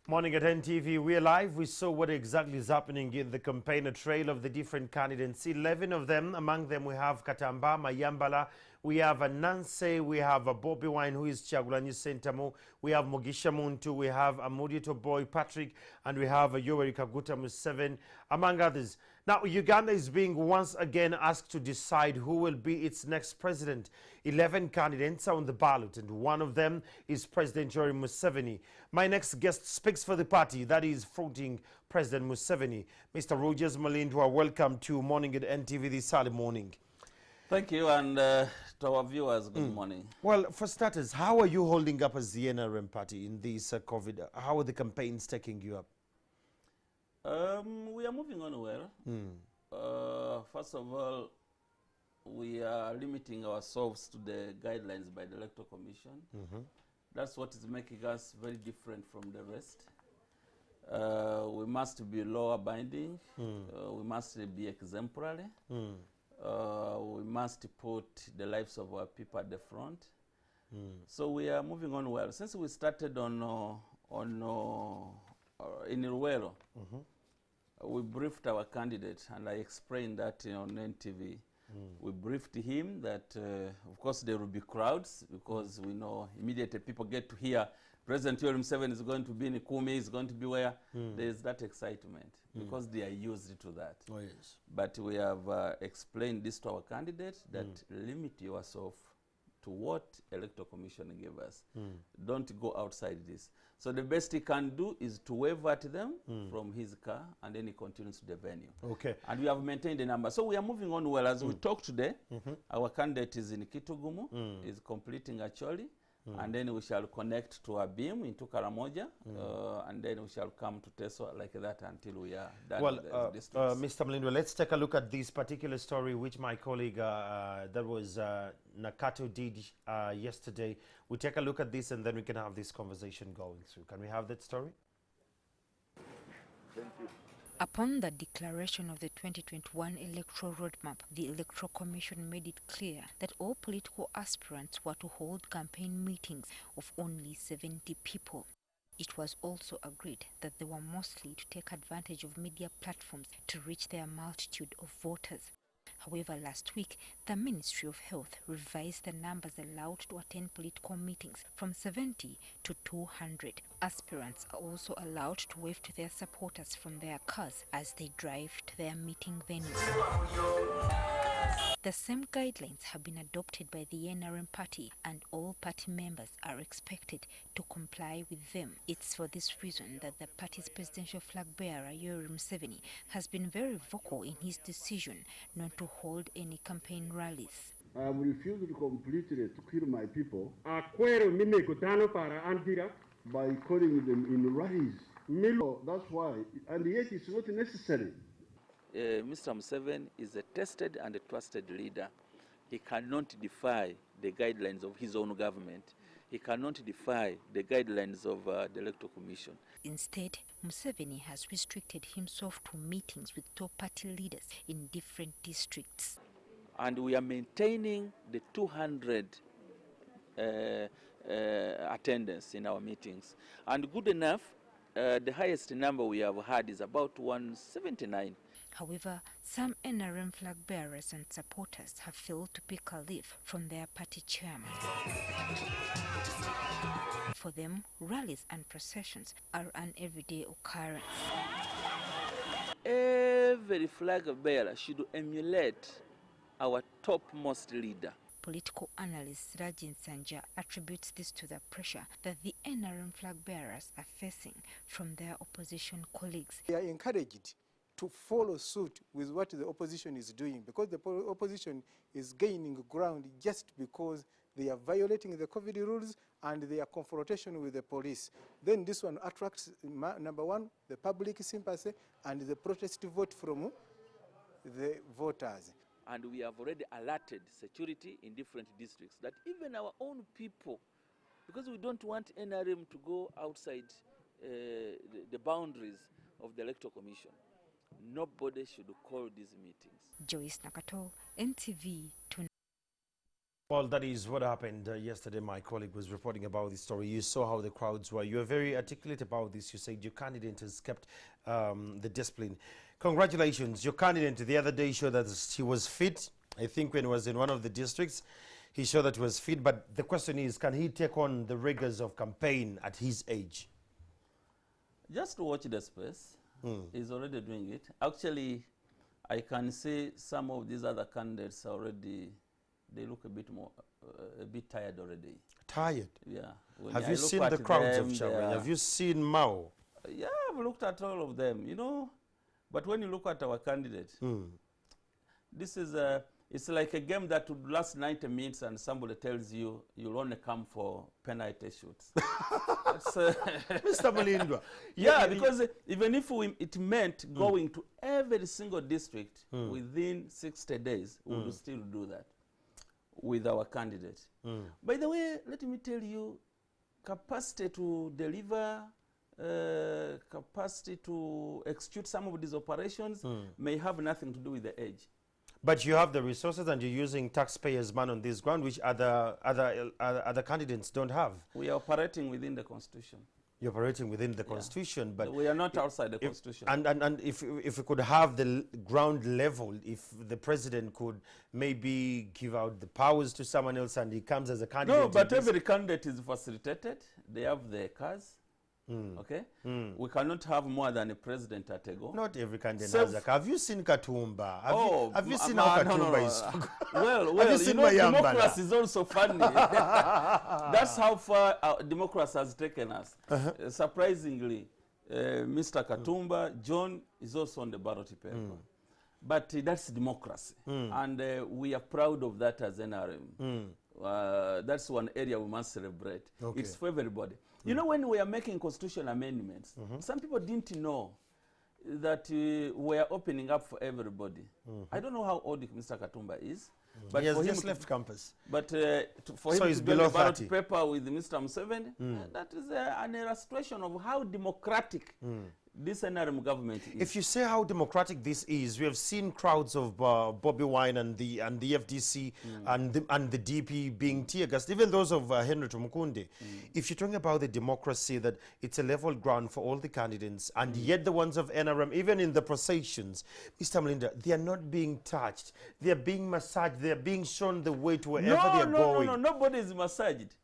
Morning at NTV, we're live. We saw what exactly is happening in the campaign, a trail of the different candidates. 11 of them, among them we have Katamba, Mayambala, we have Nancy, we have Bobby Wine, who is Chagulanyi Sentamu, we have Mugisha Muntu, we have Amodito Boy Patrick, and we have Yoweri Kaguta Museveni, among others. Now, Uganda is being once again asked to decide who will be its next president. 11 candidates are on the ballot, and one of them is President Yoweri Museveni. My next guest speaks for the party that is fronting President Museveni. Mr. Rogers Mulindwa, welcome to Morning at NTV this early morning. Thank you, and to our viewers, good morning. Well, for starters, how are you holding up as the NRM party in this COVID? How are the campaigns taking you up? We are moving on well. First of all, we are limiting ourselves to the guidelines by the Electoral Commission. That's what is making us very different from the rest. We must be law abiding. We must be exemplary. We must put the lives of our people at the front. So we are moving on well. Since we started in Ruwero, we briefed our candidate, and I explained that on NTV. We briefed him that, of course, there will be crowds because we know immediately people get to hear President Yoweri Museveni is going to be in Kumi, is going to be where. There is that excitement because they are used to that. Oh, yes. But we have explained this to our candidate that limit yourself to what Electoral Commission gave us. Don't go outside this. So the best he can do is to wave at them from his car, and then he continues to the venue. Okay. And we have maintained the number. So we are moving on well. As we talk today, our candidate is in Kitugumu, is completing Acholi, and then we shall connect to Abim into Karamoja, and then we shall come to Teso like that until we are done with the districts. Mr. Mulindwa, let's take a look at this particular story which my colleague, that was Nakato, did yesterday. We take a look at this and then we can have this conversation going through. Can we have that story? Thank you. Upon the declaration of the 2021 electoral roadmap, the Electoral Commission made it clear that all political aspirants were to hold campaign meetings of only 70 people. It was also agreed that they were mostly to take advantage of media platforms to reach their multitude of voters. However, last week, the Ministry of Health revised the numbers allowed to attend political meetings from 70 to 200. Aspirants are also allowed to wave to their supporters from their cars as they drive to their meeting venues. The same guidelines have been adopted by the NRM party, and all party members are expected to comply with them. It's for this reason that the party's presidential flag bearer, Yoweri Museveni, has been very vocal in his decision not to hold any campaign rallies. I have refused completely to kill my people by calling them in rallies. That's why, and yet it's not necessary. Mr. Museveni is a tested and a trusted leader. He cannot defy the guidelines of his own government. He cannot defy the guidelines of the Electoral Commission. Instead, Museveni has restricted himself to meetings with top party leaders in different districts. And we are maintaining the 200 attendance in our meetings. And good enough, the highest number we have had is about 179. However, some NRM flag bearers and supporters have failed to pick a leaf from their party chairman. For them, rallies and processions are an everyday occurrence. Every flag bearer should emulate our topmost leader. Political analyst Rajin Sanja attributes this to the pressure that the NRM flag bearers are facing from their opposition colleagues. They are encouraged to follow suit with what the opposition is doing, because the opposition is gaining ground just because they are violating the COVID rules and their confrontation with the police. Then this one attracts, number one, the public sympathy and the protest vote from the voters. And we have already alerted security in different districts that even our own people, because we don't want NRM to go outside the boundaries of the Electoral Commission, nobody should call these meetings. Joyce Nakato, NTV. Well, that is what happened yesterday. My colleague was reporting about this story. You saw how the crowds were. You were very articulate about this. You said your candidate has kept the discipline. Congratulations. Your candidate the other day showed that he was fit. I think when he was in one of the districts, he showed that he was fit. But the question is, can he take on the rigors of campaign at his age? Just to watch the space. He's already doing it. Actually, I can see some of these other candidates already, they look a bit more, a bit tired already. Tired? Yeah. Have you seen the crowds of Chaweng? Have you seen Mao? Yeah, I've looked at all of them, you know. But when you look at our candidate, this is it's like a game that would last 90 minutes and somebody tells you you'll only come for penalty shoots. Mr. Mulindwa. Yeah, because even if it meant going to every single district within 60 days, we would still do that with our candidate. By the way, let me tell you, capacity to deliver, capacity to execute some of these operations may have nothing to do with the age. But you have the resources and you're using taxpayers' money on this ground, which other candidates don't have. We are operating within the Constitution. You're operating within the Constitution, but we are not outside the Constitution. And if we could have the ground level, if the president could maybe give out the powers to someone else and he comes as a candidate. No, but every candidate is facilitated. They have their cars. Okay, we cannot have more than a president at a go. Not every candidate has a car. Have you seen Katumba? Have you seen how Katumba is? Well, have you seen democracy is also funny. That's how far democracy has taken us. Surprisingly, Mr. Katumba, John is also on the ballot paper. But that's democracy. And we are proud of that as NRM. That's one area we must celebrate. Okay. It's for everybody. You know, when we are making constitutional amendments, some people didn't know that we are opening up for everybody. I don't know how old Mr. Katumba is. But he has just left campus. But for him to be on the ballot paper with Mr. Museveni, that is an illustration of how democratic this NRM government is. If you say how democratic this is, we have seen crowds of Bobby Wine and the FDC and the DP being tear gassed, even those of Henry Tumukunde. If you're talking about the democracy, that it's a level ground for all the candidates, and yet the ones of NRM, even in the processions, Mr. Mulindwa, they are not being touched. They are being massaged. They are being shown the way to wherever they are going. No, nobody is massaged.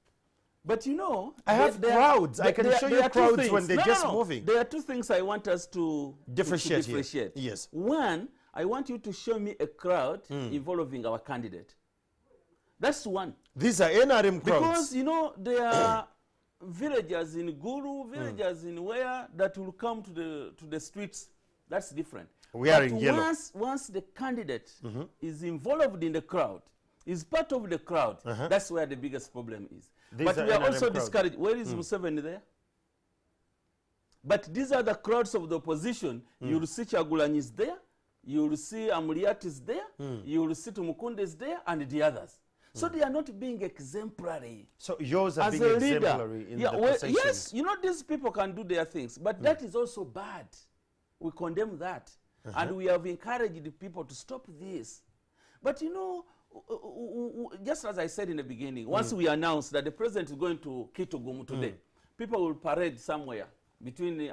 But you know, I have crowds. I can show you crowds when they're just moving. There are two things I want us to differentiate. Yes. One, I want you to show me a crowd involving our candidate. That's one. These are NRM crowds. Because, you know, there are villagers in Guru, villagers in where that will come to the streets. That's different. We are in yellow. Once the candidate is involved in the crowd, is part of the crowd, that's where the biggest problem is. But we are also discouraged. Where is Museveni there? But these are the crowds of the opposition. You will see Chagulanyi is there. You will see Amuriat is there. You will see Tumukunde is there, and the others. So they are not being exemplary. So yours are being exemplary in the processions. Yes, you know, these people can do their things. But that is also bad. We condemn that. And we have encouraged the people to stop this. But you know, just as I said in the beginning, once we announce that the president is going to Kitugum today, people will parade somewhere between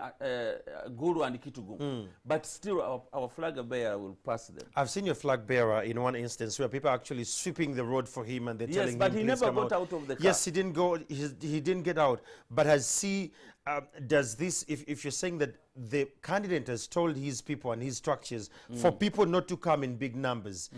Guru and Kitugum. But still, our flag bearer will pass them. I've seen your flag bearer in one instance where people are actually sweeping the road for him and they're telling him, but he never got out of the car. Yes, he didn't go. He didn't get out. But has he? Does this? If you're saying that the candidate has told his people and his structures for people not to come in big numbers,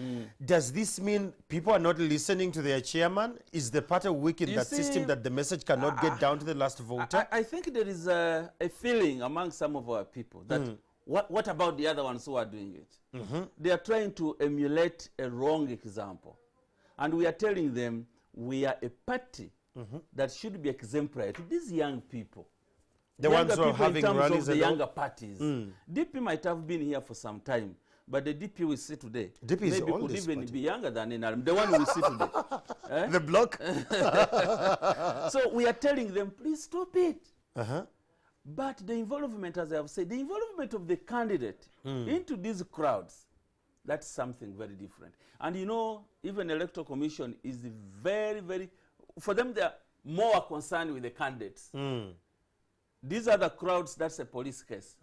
does this mean people are not listening to their chairman? Is the party weak in that system that the message cannot get down to the last voter? I think there is a feeling among some of our people that what about the other ones who are doing it? They are trying to emulate a wrong example. And we are telling them we are a party that should be exemplary to these young people. The ones who are having rallies of the younger parties. DP might have been here for some time, but the DP we see today maybe could even be younger than NRM, the one we see today. The block? So we are telling them, please stop it. But the involvement, as I have said, the involvement of the candidate into these crowds, That's something very different. And you know, even electoral commission is very, very, for them they are more concerned with the candidates. These are the crowds, that's a police case.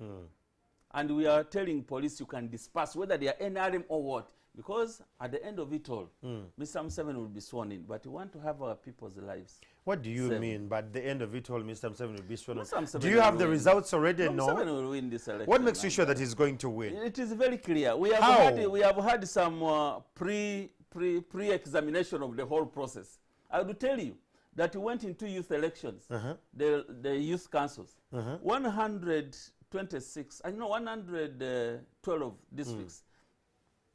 And we are telling police you can disperse, whether they are NRM or what, because at the end of it all, Mr. Museveni will be sworn in, but we want to have our people's lives. What do you mean? But at the end of it all, Mr. Museveni will be sworn in. Do Do you have the results already? No. Museveni will win this election. What makes you sure that he's going to win? It is very clear. We have had some pre-examination of the whole process. I would tell you that we went into youth elections, the youth councils, 126, 112 districts,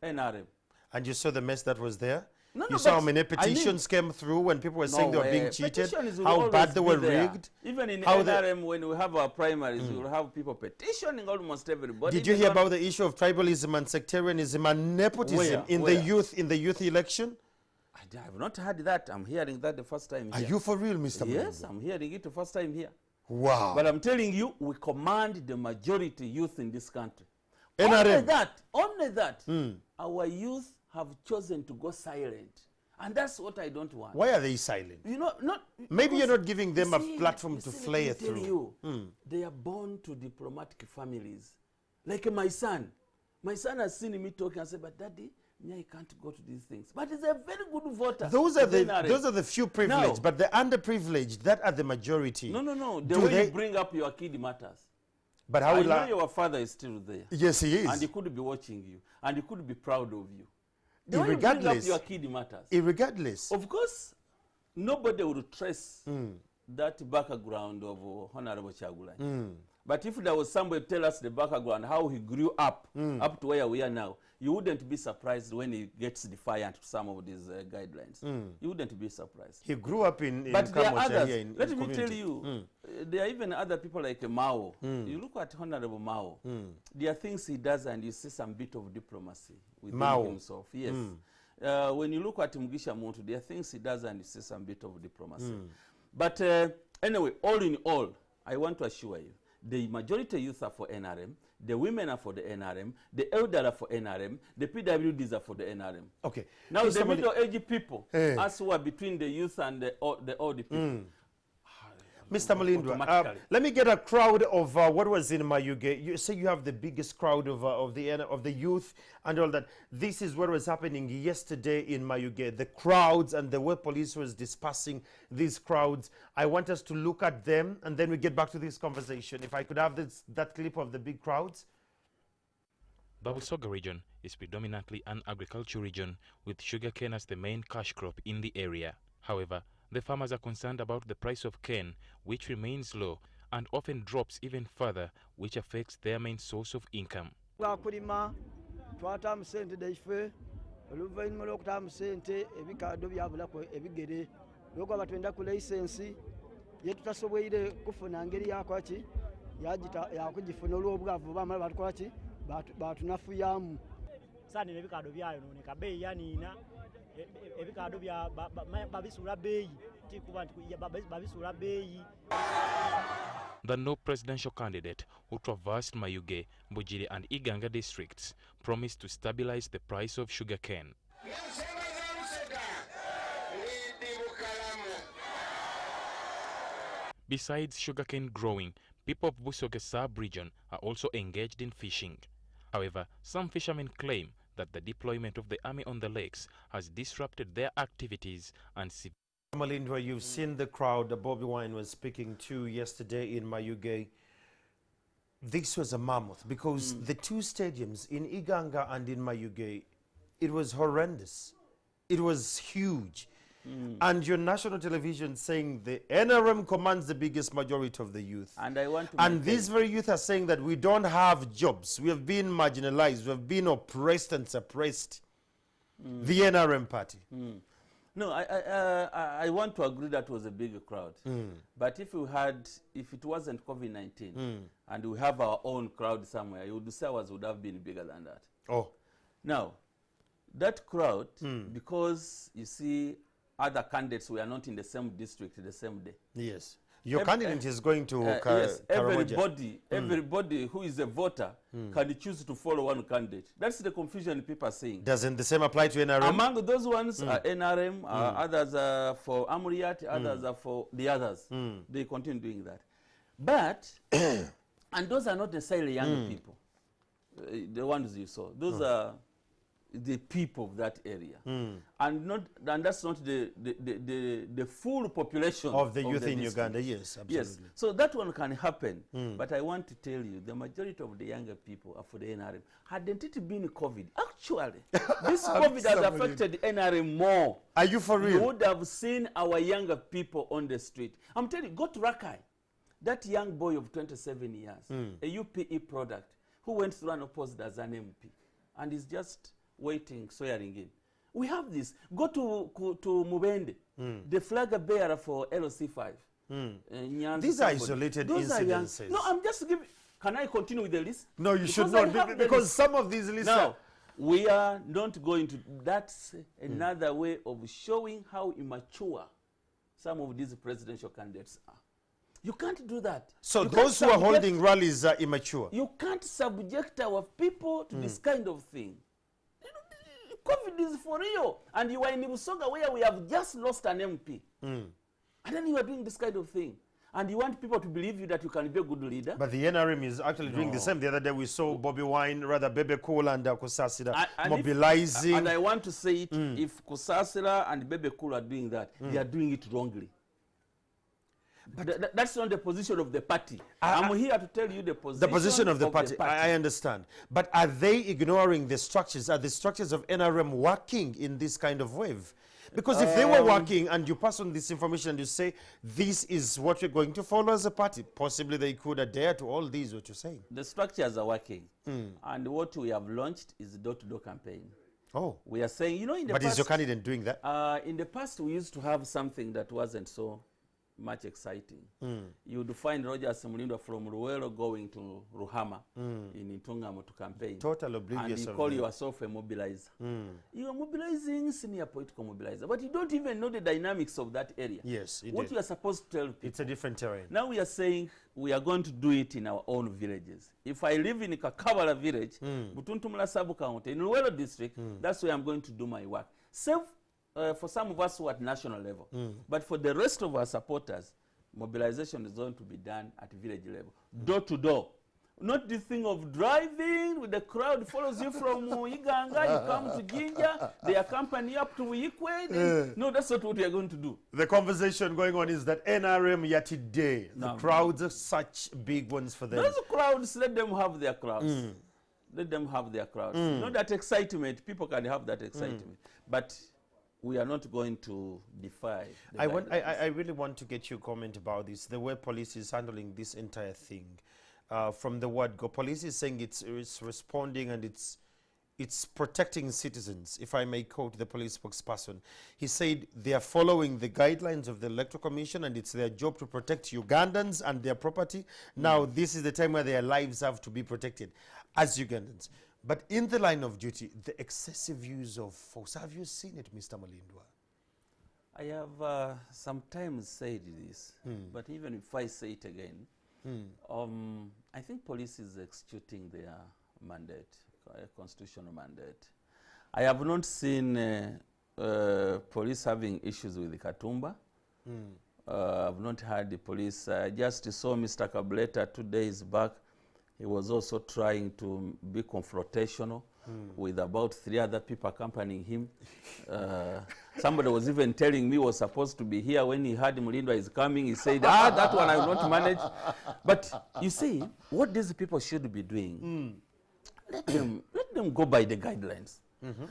NRM. And you saw the mess that was there? No, you saw how many petitions came through when people were saying they were being cheated, how bad they were rigged. Even in NRM, when we have our primaries, we will have people petitioning almost everybody. Did you hear about the issue of tribalism and sectarianism and nepotism in the youth election? I have not heard that. I'm hearing that the first time here. Are you for real, Mr. Yes, Mulindwa? I'm hearing it the first time here. Wow. But I'm telling you, we command the majority youth in this country. NRM. Only that, our youth have chosen to go silent. And that's what I don't want. Why are they silent? You know, Maybe you're not giving them a platform to flare through. They are born to diplomatic families. Like my son. My son has seen me talking and said, but daddy, I can't go to these things. But he's a very good voter. Those are the few privileged, but the underprivileged, that are the majority. No. The way you bring up your kid matters. But how I know your father is still there. Yes, he is. And he could be watching you. And he could be proud of you. The way you bring up your kid matters. Irregardless. Of course, nobody will trace that background of Honorable Chagulanyi. But if there was somebody to tell us the background, how he grew up, up to where we are now, you wouldn't be surprised when he gets defiant to some of these guidelines. You wouldn't be surprised. He grew up in but there are others. Here in Let me tell you, there are even other people like Mao. You look at Honorable Mao. There are things he does and you see some bit of diplomacy within himself. Yes. When you look at Mugisha Muntu, there are things he does and you see some bit of diplomacy. But anyway, all in all, I want to assure you, the majority youth are for NRM, the women are for the NRM, the elder are for NRM, the PWDs are for the NRM. Okay. Now the middle-aged people, us who are between the youth and the old people. Mr. Mulindwa, let me get a crowd of what was in Mayuge. You say you have the biggest crowd of the youth and all that. This is what was happening yesterday in Mayuge. The crowds and the way police was dispersing these crowds. I want us to look at them and then we get back to this conversation. If I could have that clip of the big crowds. Babusoga region is predominantly an agricultural region with sugarcane as the main cash crop in the area. However, the farmers are concerned about the price of cane, which remains low and often drops even further, which affects their main source of income. The no presidential candidate who traversed Mayuge, Bujiri and Iganga districts promised to stabilize the price of sugarcane. Besides sugarcane growing, people of Busoga sub-region are also engaged in fishing. However, some fishermen claim that the deployment of the army on the lakes has disrupted their activities and Mulindwa, you've seen the crowd that Bobby Wine was speaking to yesterday in Mayuge. This was a mammoth because the two stadiums in Iganga and in Mayuge, it was horrendous. It was huge. And your national television saying the NRM commands the biggest majority of the youth. And I want to and these very youth are saying that we don't have jobs. We have been marginalized. We have been oppressed and suppressed. The NRM party. No, I want to agree that was a big crowd. But if it wasn't COVID-19 and we have our own crowd somewhere, you would say ours would have been bigger than that. Oh. Now, that crowd, because you see, other candidates were not in the same district the same day. Yes. Your candidate is going to yes, Karamoja. everybody who is a voter can choose to follow one candidate. That's the confusion people are saying. Doesn't the same apply to NRM? Among those ones are NRM, others are for Amuriat, others are for the others. They continue doing that. But, and those are not necessarily young people, the ones you saw. Those are the people of that area. And that's not the full population of the youth in district. Uganda. Yes, absolutely. Yes, so that one can happen. But I want to tell you, the majority of the younger people are for the NRM. Hadn't it been COVID, actually, this COVID has affected NRM more. Are you for real? You would have seen our younger people on the street. I'm telling you, go to Rakai. That young boy of 27 years, a UPE product, who went through and opposed as an MP, and is just waiting, swearing in. We have this. Go to Mubende, the flag bearer for LOC5. These are isolated incidences. No, I'm just giving. Can I continue with the list? No, you should not, because some of these lists now, we are not going to. That's another way of showing how immature some of these presidential candidates are. You can't do that. So those who are holding rallies are immature. You can't subject our people to this kind of thing. COVID is for real. And you are in Busoga where we have just lost an MP. And then you are doing this kind of thing. And you want people to believe you that you can be a good leader. But the NRM is actually doing the same. The other day we saw Bobby Wine, rather Bebe Cool and Kusasira mobilizing. And I want to say it, if Kusasira and Bebe Cool are doing that, they are doing it wrongly. But that's not the position of the party. I'm here to tell you the position of the party. I understand. But are they ignoring the structures? Are the structures of NRM working in this kind of wave? Because if they were working and you pass on this information and you say, this is what you're going to follow as a party, possibly they could adhere to all these, what you're saying. The structures are working. And what we have launched is a door-to-door campaign. Oh. We are saying, you know, in the past... But is your candidate doing that? In the past, we used to have something that wasn't so much exciting. You would find Rogers Mulindwa from Ruwero going to Ruhama in Intungamo to campaign. Total oblivious. And you call yourself a mobilizer. You are mobilizing senior political mobilizer, but you don't even know the dynamics of that area. Yes, what you are supposed to tell people. It's a different terrain. Now we are saying we are going to do it in our own villages. If I live in Kakabala village, Butuntumula Sub-County, in Ruwero district, that's where I'm going to do my work. For some of us who are at national level. But for the rest of our supporters, mobilization is going to be done at village level, door to door. Not the thing of driving with the crowd follows you from Iganga, you come to Jinja, they accompany you up to Ikwe. No, that's not what we are going to do. The conversation going on is that NRM yet today, the crowds are such big ones for them. Those crowds, let them have their crowds. Let them have their crowds. Not that excitement, people can have that excitement. But we are not going to defy. I really want to get your comment about this, the way police is handling this entire thing. From the word go, police is saying it's responding and it's protecting citizens, if I may quote the police spokesperson. He said they are following the guidelines of the Electoral Commission and it's their job to protect Ugandans and their property. Now, this is the time where their lives have to be protected as Ugandans. But in the line of duty, the excessive use of force, have you seen it, Mr. Mulindwa? I have sometimes said this, but even if I say it again, I think police is executing their mandate, a constitutional mandate. I have not seen police having issues with the Katumba. I've not heard the police. I just saw Mr. Kableta 2 days back. He was also trying to be confrontational with about 3 other people accompanying him. Somebody was even telling me he was supposed to be here when he heard Mulindwa is coming. He said, that one I will not manage. But you see, what these people should be doing, let them go by the guidelines.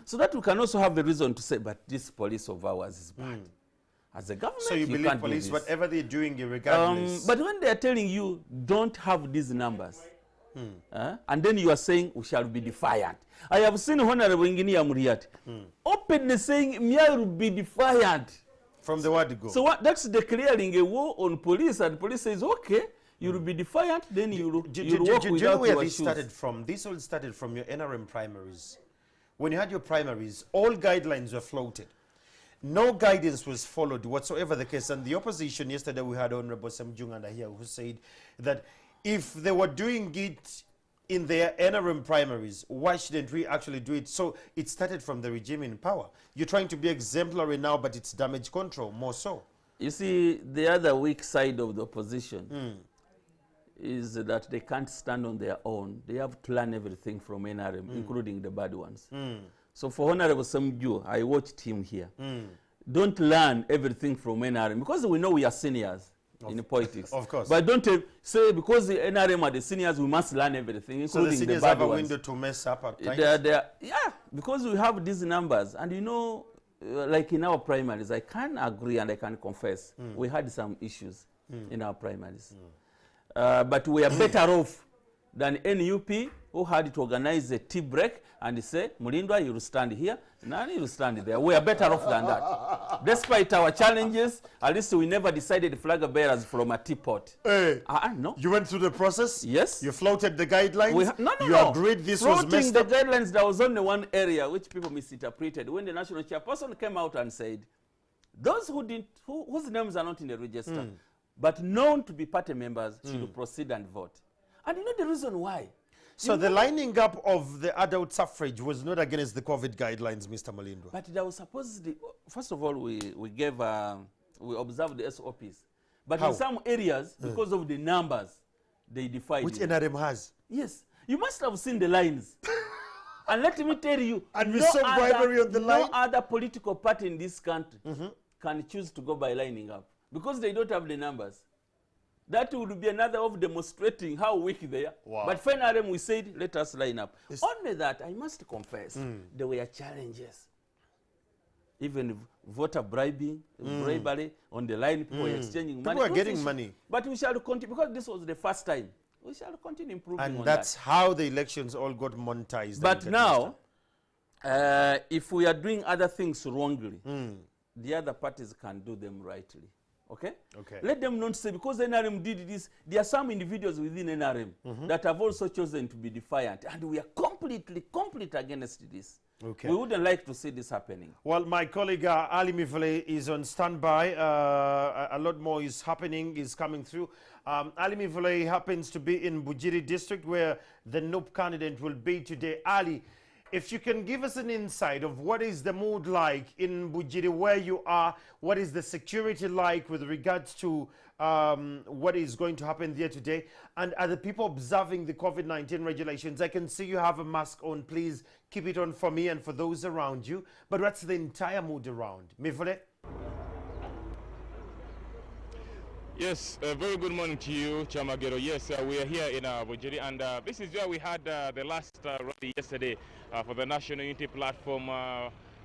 So that we can also have a reason to say, but this police of ours is bad. As a government, so you believe police, whatever they're doing, regardless. But when they are telling you, don't have these numbers, and then you are saying we shall be defiant. I have seen Honorable Engineer Muriat openly saying we will be defiant. From the word go. So that's declaring a war on police, and police says, okay, you will be defiant, then you will walk without you know where your this shoes. started from? This all started from your NRM primaries. When you had your primaries, all guidelines were floated. no guidance was followed whatsoever the case. And the opposition, yesterday we had Honorable Sam Junganda here who said that if they were doing it in their NRM primaries, why shouldn't we actually do it? So it started from the regime in power. You're trying to be exemplary now, but it's damage control more so. You see, the other weak side of the opposition is that they can't stand on their own. They have to learn everything from NRM, including the bad ones. So for Honorable Samju, I watched him here. Don't learn everything from NRM, because we know we are seniors in politics. Of course. But don't say because the NRM are the seniors, we must learn everything, including so the seniors bad have a ones. window to mess up at times? Yeah, because we have these numbers. And you know, like in our primaries, I can agree and I can confess, we had some issues in our primaries. But we are better off than NUP, who had to organize a tea break and say, Mulindwa, you will stand here, Nani, you will stand there. We are better off than that. Despite our challenges, at least we never decided flag bearers from a teapot. Hey, No. you went through the process? Yes. You floated the guidelines? No. You agreed this was messed the up? guidelines, there was only one area which people misinterpreted. When the national chairperson came out and said, those whose names are not in the register, but known to be party members, should proceed and vote. And you know the reason why? So the lining up of the adult suffrage was not against the COVID guidelines, Mr. Mulindwa? But there was supposedly, first of all, we observed the SOPs. But How? in some areas, because of the numbers, they defied Which it. NRM has? Yes. You must have seen the lines. And let me tell you, And we saw bribery on the line? no other political party in this country can choose to go by lining up, because they don't have the numbers. That would be another of demonstrating how weak they are. Wow. But for NRM, we said, let us line up. Only that, I must confess, there were challenges. Even voter bribing, bribery on the line, people were exchanging money. People were getting money. But we shall continue, because this was the first time. We shall continue improving on And that. that's how the elections all got monetized. But now, if we are doing other things wrongly, the other parties can do them rightly. Okay? Okay. Let them not say, because NRM did this, there are some individuals within NRM that have also chosen to be defiant. And we are completely against this. Okay. We wouldn't like to see this happening. Well, my colleague Ali Mivule is on standby. A lot more is happening, is coming through. Ali Mivule happens to be in Bujiri district, where the NUP candidate will be today. Ali, if you can give us an insight of what is the mood like in Bujiri, where you are, what is the security like with regards to what is going to happen there today, and are the people observing the COVID-19 regulations? I can see you have a mask on. Please keep it on for me and for those around you. But what's the entire mood around? Mivule? Yes, very good morning to you, Chamagero. Yes, we are here in Bujiri, and this is where we had the last rally yesterday for the National Unity Platform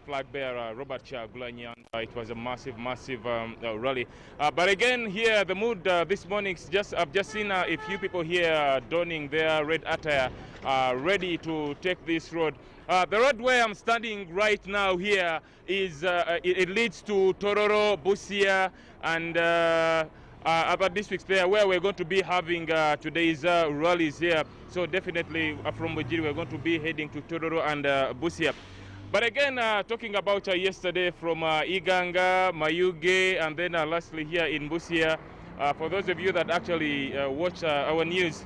flag bearer Robert Chagulanyi. It was a massive rally. But again, here the mood this morning is I've just seen a few people here donning their red attire, ready to take this road. The road where I'm standing right now here is it leads to Tororo, Busia, and other districts there, where we're going to be having today's rallies here. So definitely from Bujiri we're going to be heading to Tororo and Busia. But again, talking about yesterday from Iganga, Mayuge, and then lastly here in Busia, for those of you that actually watch our news,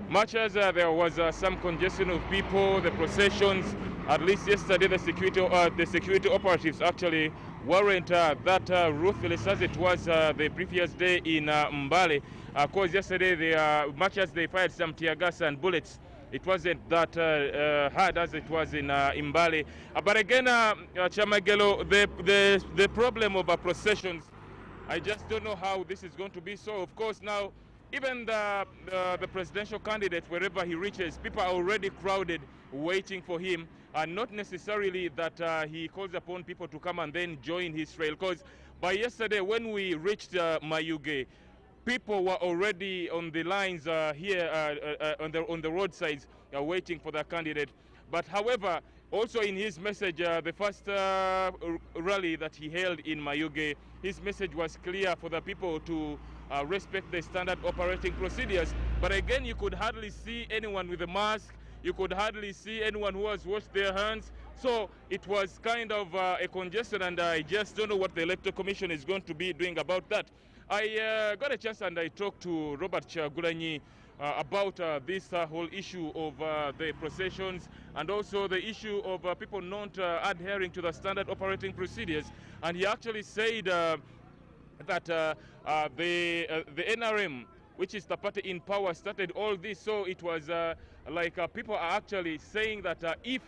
much as there was some congestion of people, the processions, at least yesterday the security operatives actually weren't that ruthless as it was the previous day in Mbale. Because yesterday, much as they fired some tear gas and bullets, it wasn't that hard as it was in Mbale. But again, Chamagelo, the problem of processions, I just don't know how this is going to be. So, of course, now, even the presidential candidate, wherever he reaches, people are already crowded waiting for him. And not necessarily that he calls upon people to come and then join his trail. Because by yesterday, when we reached Mayuge, people were already on the lines here on the roadsides waiting for the candidate. But however, also in his message, the first rally that he held in Mayuge, his message was clear for the people to respect the standard operating procedures. But again, you could hardly see anyone with a mask. You could hardly see anyone who has washed their hands. So it was kind of a congestion, and I just don't know what the Electoral Commission is going to be doing about that. I got a chance and I talked to Robert Chagulanyi about this whole issue of the processions, and also the issue of people not adhering to the standard operating procedures. And he actually said that the NRM, which is the party in power, started all this. So it was like people are actually saying that if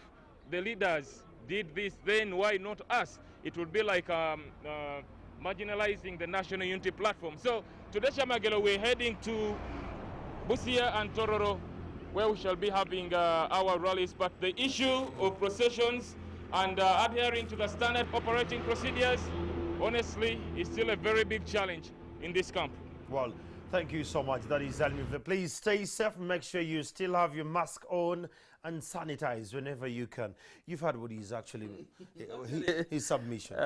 the leaders did this, then why not us? It would be like marginalizing the National Unity Platform. So today, Shamagelo, we're heading to Busia and Tororo, where we shall be having our rallies. But the issue of processions and adhering to the standard operating procedures, honestly, is still a very big challenge in this camp. Well, thank you so much. That is Almi. Please stay safe. Make sure you still have your mask on and sanitize whenever you can. You've heard what he's actually, his submission.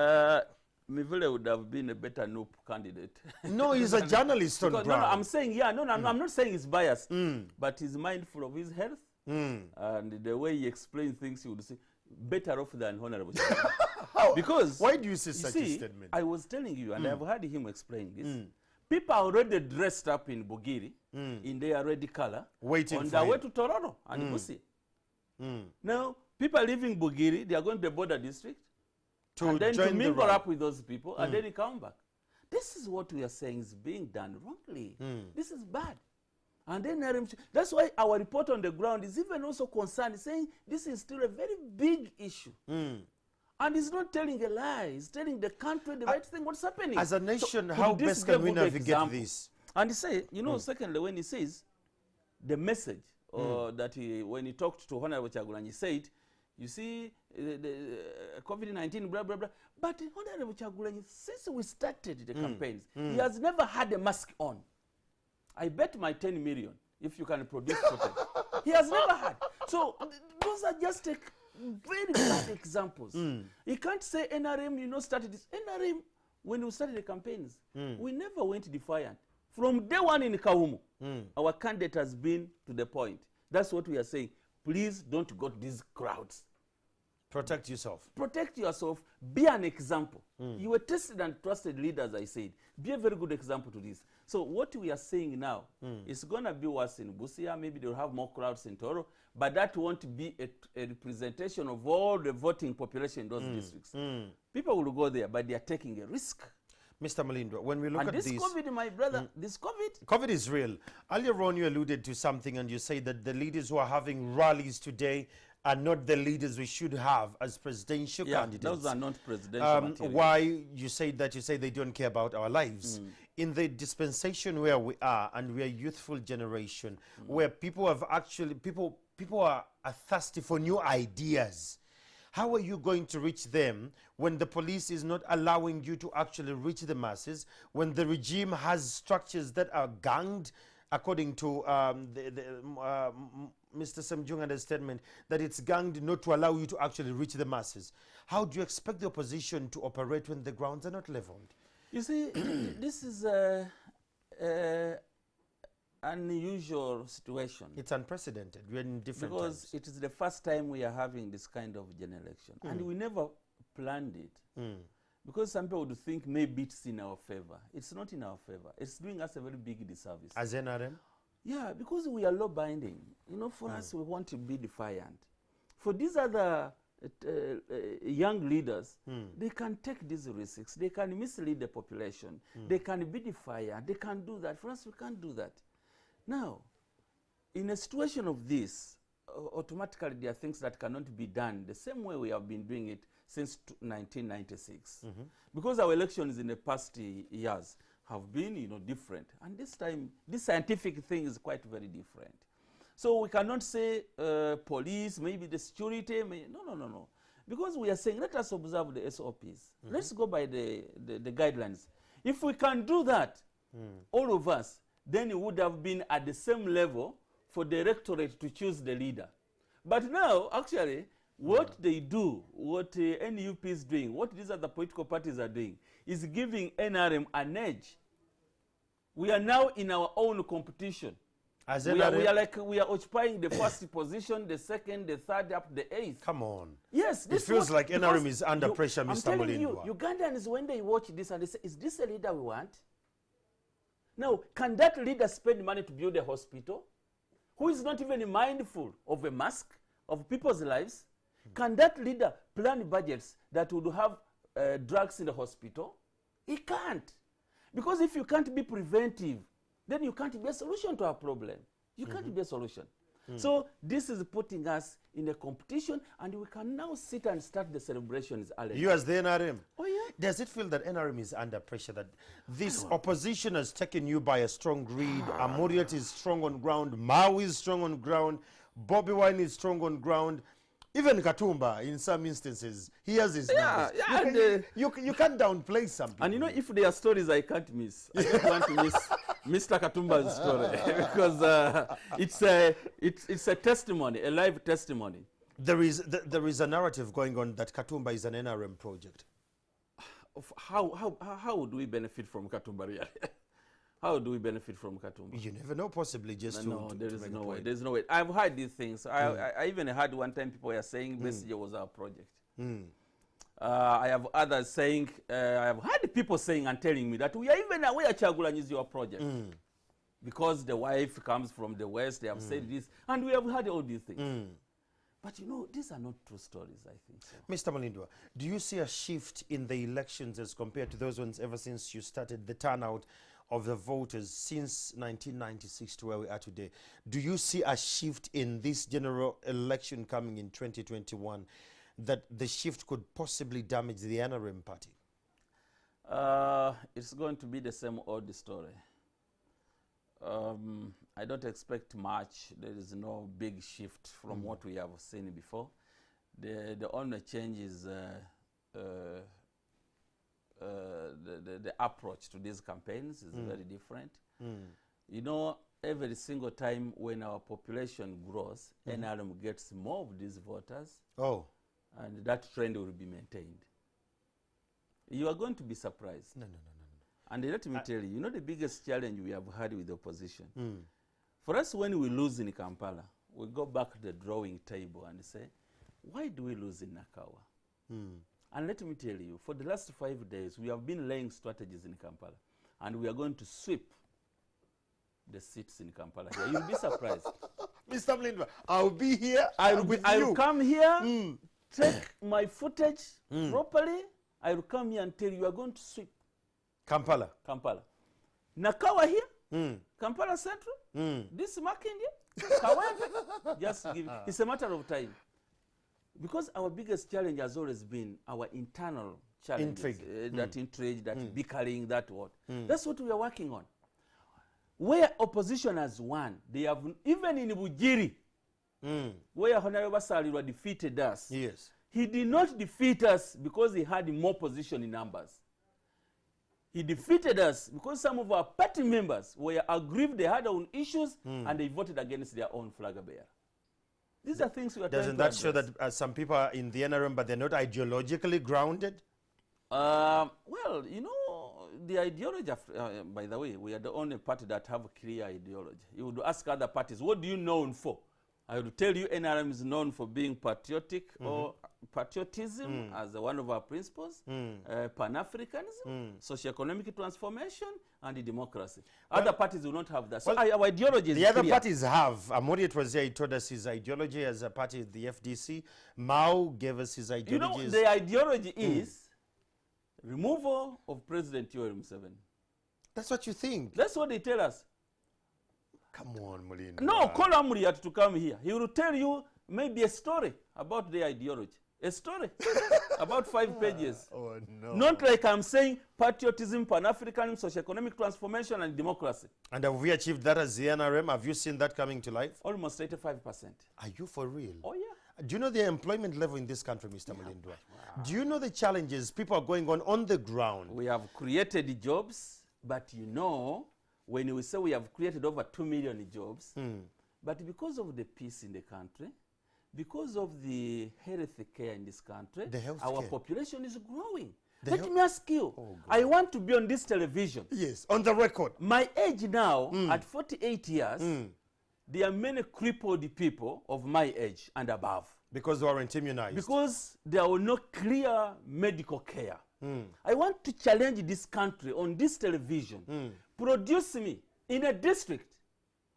Mivule would have been a better NUP candidate. No, he's a journalist on ground. No, I'm saying, yeah, no, I'm not saying he's biased, but he's mindful of his health, and the way he explains things, he would say, better off than Honorable. Because why do you say such a statement? I was telling you, and I've heard him explain this. People are already dressed up in Bugiri, in their red color, waiting on their way to Tororo and Busia. Now, people leaving Bugiri, they are going to the border district, and then to mingle up with those people, and then they come back. This is what we are saying is being done wrongly. This is bad. And then that's why our report on the ground is even also concerned, saying this is still a very big issue. And he's not telling a lie. He's telling the country the right thing, what's happening. As a nation, how best can we navigate this? And he said, you know, secondly, when he says the message, or that when he talked to Honorable Chagulanyi, he said, you see, the COVID-19, blah, blah, blah. But Honorable Chagulanyi, since we started the campaigns, he has never had a mask on. I bet my 10 million, if you can produce footage. He has never had. So those are just very bad examples. You can't say NRM, you know, started this. NRM, when we started the campaigns, we never went defiant. From day one in Kaumu, our candidate has been to the point. That's what we are saying. Please don't go to these crowds. Protect yourself. Protect yourself. Be an example. You were tested and trusted leaders, I said. Be a very good example to this. So what we are saying now is going to be worse in Busia. Maybe they'll have more crowds in Toro, but that won't be a representation of all the voting population in those districts. People will go there, but they are taking a risk. Mr. Mulindwa, when we look and at this COVID, my brother, this COVID is real. Earlier on, you alluded to something, and you say that the leaders who are having rallies today are not the leaders we should have as presidential candidates. Those are not presidential why you say that? You say they don't care about our lives. In the dispensation where we are, and we are a youthful generation, where people have actually, people are thirsty for new ideas. How are you going to reach them when the police is not allowing you to actually reach the masses, when the regime has structures that are ganged, according to Mr. Semjunga's statement, that it's ganged not to allow you to actually reach the masses? How do you expect the opposition to operate when the grounds are not leveled? You see, this is unusual situation. It's unprecedented. We're in different because times. it is the first time we are having this kind of general election, and we never planned it. Because some people would think maybe it's in our favor. It's not in our favor. It's doing us a very big disservice. As NRM? Yeah, because we are law binding. You know, for us, we want to be defiant. For these other young leaders, they can take these risks. They can mislead the population. They can be defiant. They can do that. For us, we can't do that. Now, in a situation of this, automatically there are things that cannot be done the same way we have been doing it since 1996. Because our elections in the past years have been, you know, different. And this time, this scientific thing is quite very different. So we cannot say police, maybe the security, no. Because we are saying, let us observe the SOPs. Let's go by the guidelines. If we can do that, all of us, then it would have been at the same level for the electorate to choose the leader. But now, actually, what they do, what NUP is doing, what these other political parties are doing, is giving NRM an edge. We are now in our own competition. As We are NRM? we are occupying the first position, the second, the third, up to the 8th. Come on. Yes, It this feels what- like because NRM is under pressure, I'm Mr. telling you, Mulindwa. Ugandans, when they watch this and they say, is this a leader we want? Now, can that leader spend money to build a hospital? Who is not even mindful of a mask, of people's lives? Can that leader plan budgets that would have drugs in the hospital? He can't. Because if you can't be preventive, then you can't be a solution to our problem. You can't be a solution. So this is putting us in a competition, and we can now sit and start the celebrations early. You as the NRM? Oh, yeah. Does it feel that NRM is under pressure, that this opposition has taken you by a strong read? Amuriat is strong on ground, Mau is strong on ground, Bobby Wine is strong on ground, even Katumba in some instances, he has his numbers. Yeah, you can't downplay something. And you know, if there are stories I can't miss, I don't want to miss Mr. Katumba's story because it's a testimony, a live testimony. There is a narrative going on that Katumba is an NRM project. Of how would we benefit from Katumba really? How do we benefit from Katumba? You never know, possibly just No, to there is make no a way. point. There's no way. I've heard these things. I even heard one time people were saying Messenger was our project. I have others saying, I have heard people saying and telling me that we are even aware Chagulanyi is your project. Because the wife comes from the West, they have said this, and we have heard all these things. But you know, these are not true stories, I think so. Mr. Mulindwa, do you see a shift in the elections as compared to those ones ever since you started the turnout of the voters since 1996 to where we are today? Do you see a shift in this general election coming in 2021, that the shift could possibly damage the NRM party? It's going to be the same old story. I don't expect much. There is no big shift from what we have seen before. The only change is the approach to these campaigns is very different. You know, every single time when our population grows, NRM gets more of these voters, and that trend will be maintained. You are going to be surprised. No. And let me tell you, you know the biggest challenge we have had with the opposition? For us, when we lose in Kampala, we go back to the drawing table and say, why do we lose in Nakawa? And let me tell you, for the last 5 days, we have been laying strategies in Kampala, and we are going to sweep the seats in Kampala. Here. You'll be surprised. Mr. Mulindwa, I'll be here. I'll come here, take my footage properly. I'll come here and tell you, we are going to sweep Kampala. Nakawa here, Kampala Central, this Makindye, Kawempe, just give it. It's a matter of time. Because our biggest challenge has always been our internal challenges. Intrigue. That intrigue, that bickering, that what. That's what we are working on. Where opposition has won, they have, even in Bujiri, where Honorable Salirwa defeated us, Yes. he did not defeat us because he had more position in numbers. He defeated us because some of our party members were aggrieved, they had their own issues, and they voted against their own flag bearer. These are things we are Doesn't trying that to show address. that some people are in the NRM, but they're not ideologically grounded? Well, you know, the ideology, by the way, we are the only party that have a clear ideology. You would ask other parties, what do you known for? I would tell you NRM is known for being patriotic or patriotism as one of our principles, Pan-Africanism, socio-economic transformation, and democracy. Other parties will not have that. So our ideology is The other clear. parties have. Amuriat was here, he told us his ideology as a party, the FDC. Mao gave us his You know, ideology. the ideology is removal of President Yoweri Museveni. That's what you think. That's what they tell us. Come on, Mulindwa. No, call Amuriat to come here. He will tell you maybe a story about their ideology. A story about 5 pages. Oh, no. Not like I'm saying patriotism, Pan-Africanism, socio-economic transformation, and democracy. And have we achieved that as the NRM? Have you seen that coming to life? Almost 85%. Are you for real? Oh, yeah. Do you know the employment level in this country, Mr. Mulindwa? Do you know the challenges people are going on the ground? We have created jobs, but you know, when we say we have created over 2 million jobs, but because of the peace in the country, because of the health care in this country, our population is growing. Let me ask you, I want to be on this television. Yes, on the record. My age now, at 48 years, there are many crippled people of my age and above. Because they weren't immunized. Because there were no clear medical care. I want to challenge this country on this television. Produce me in a district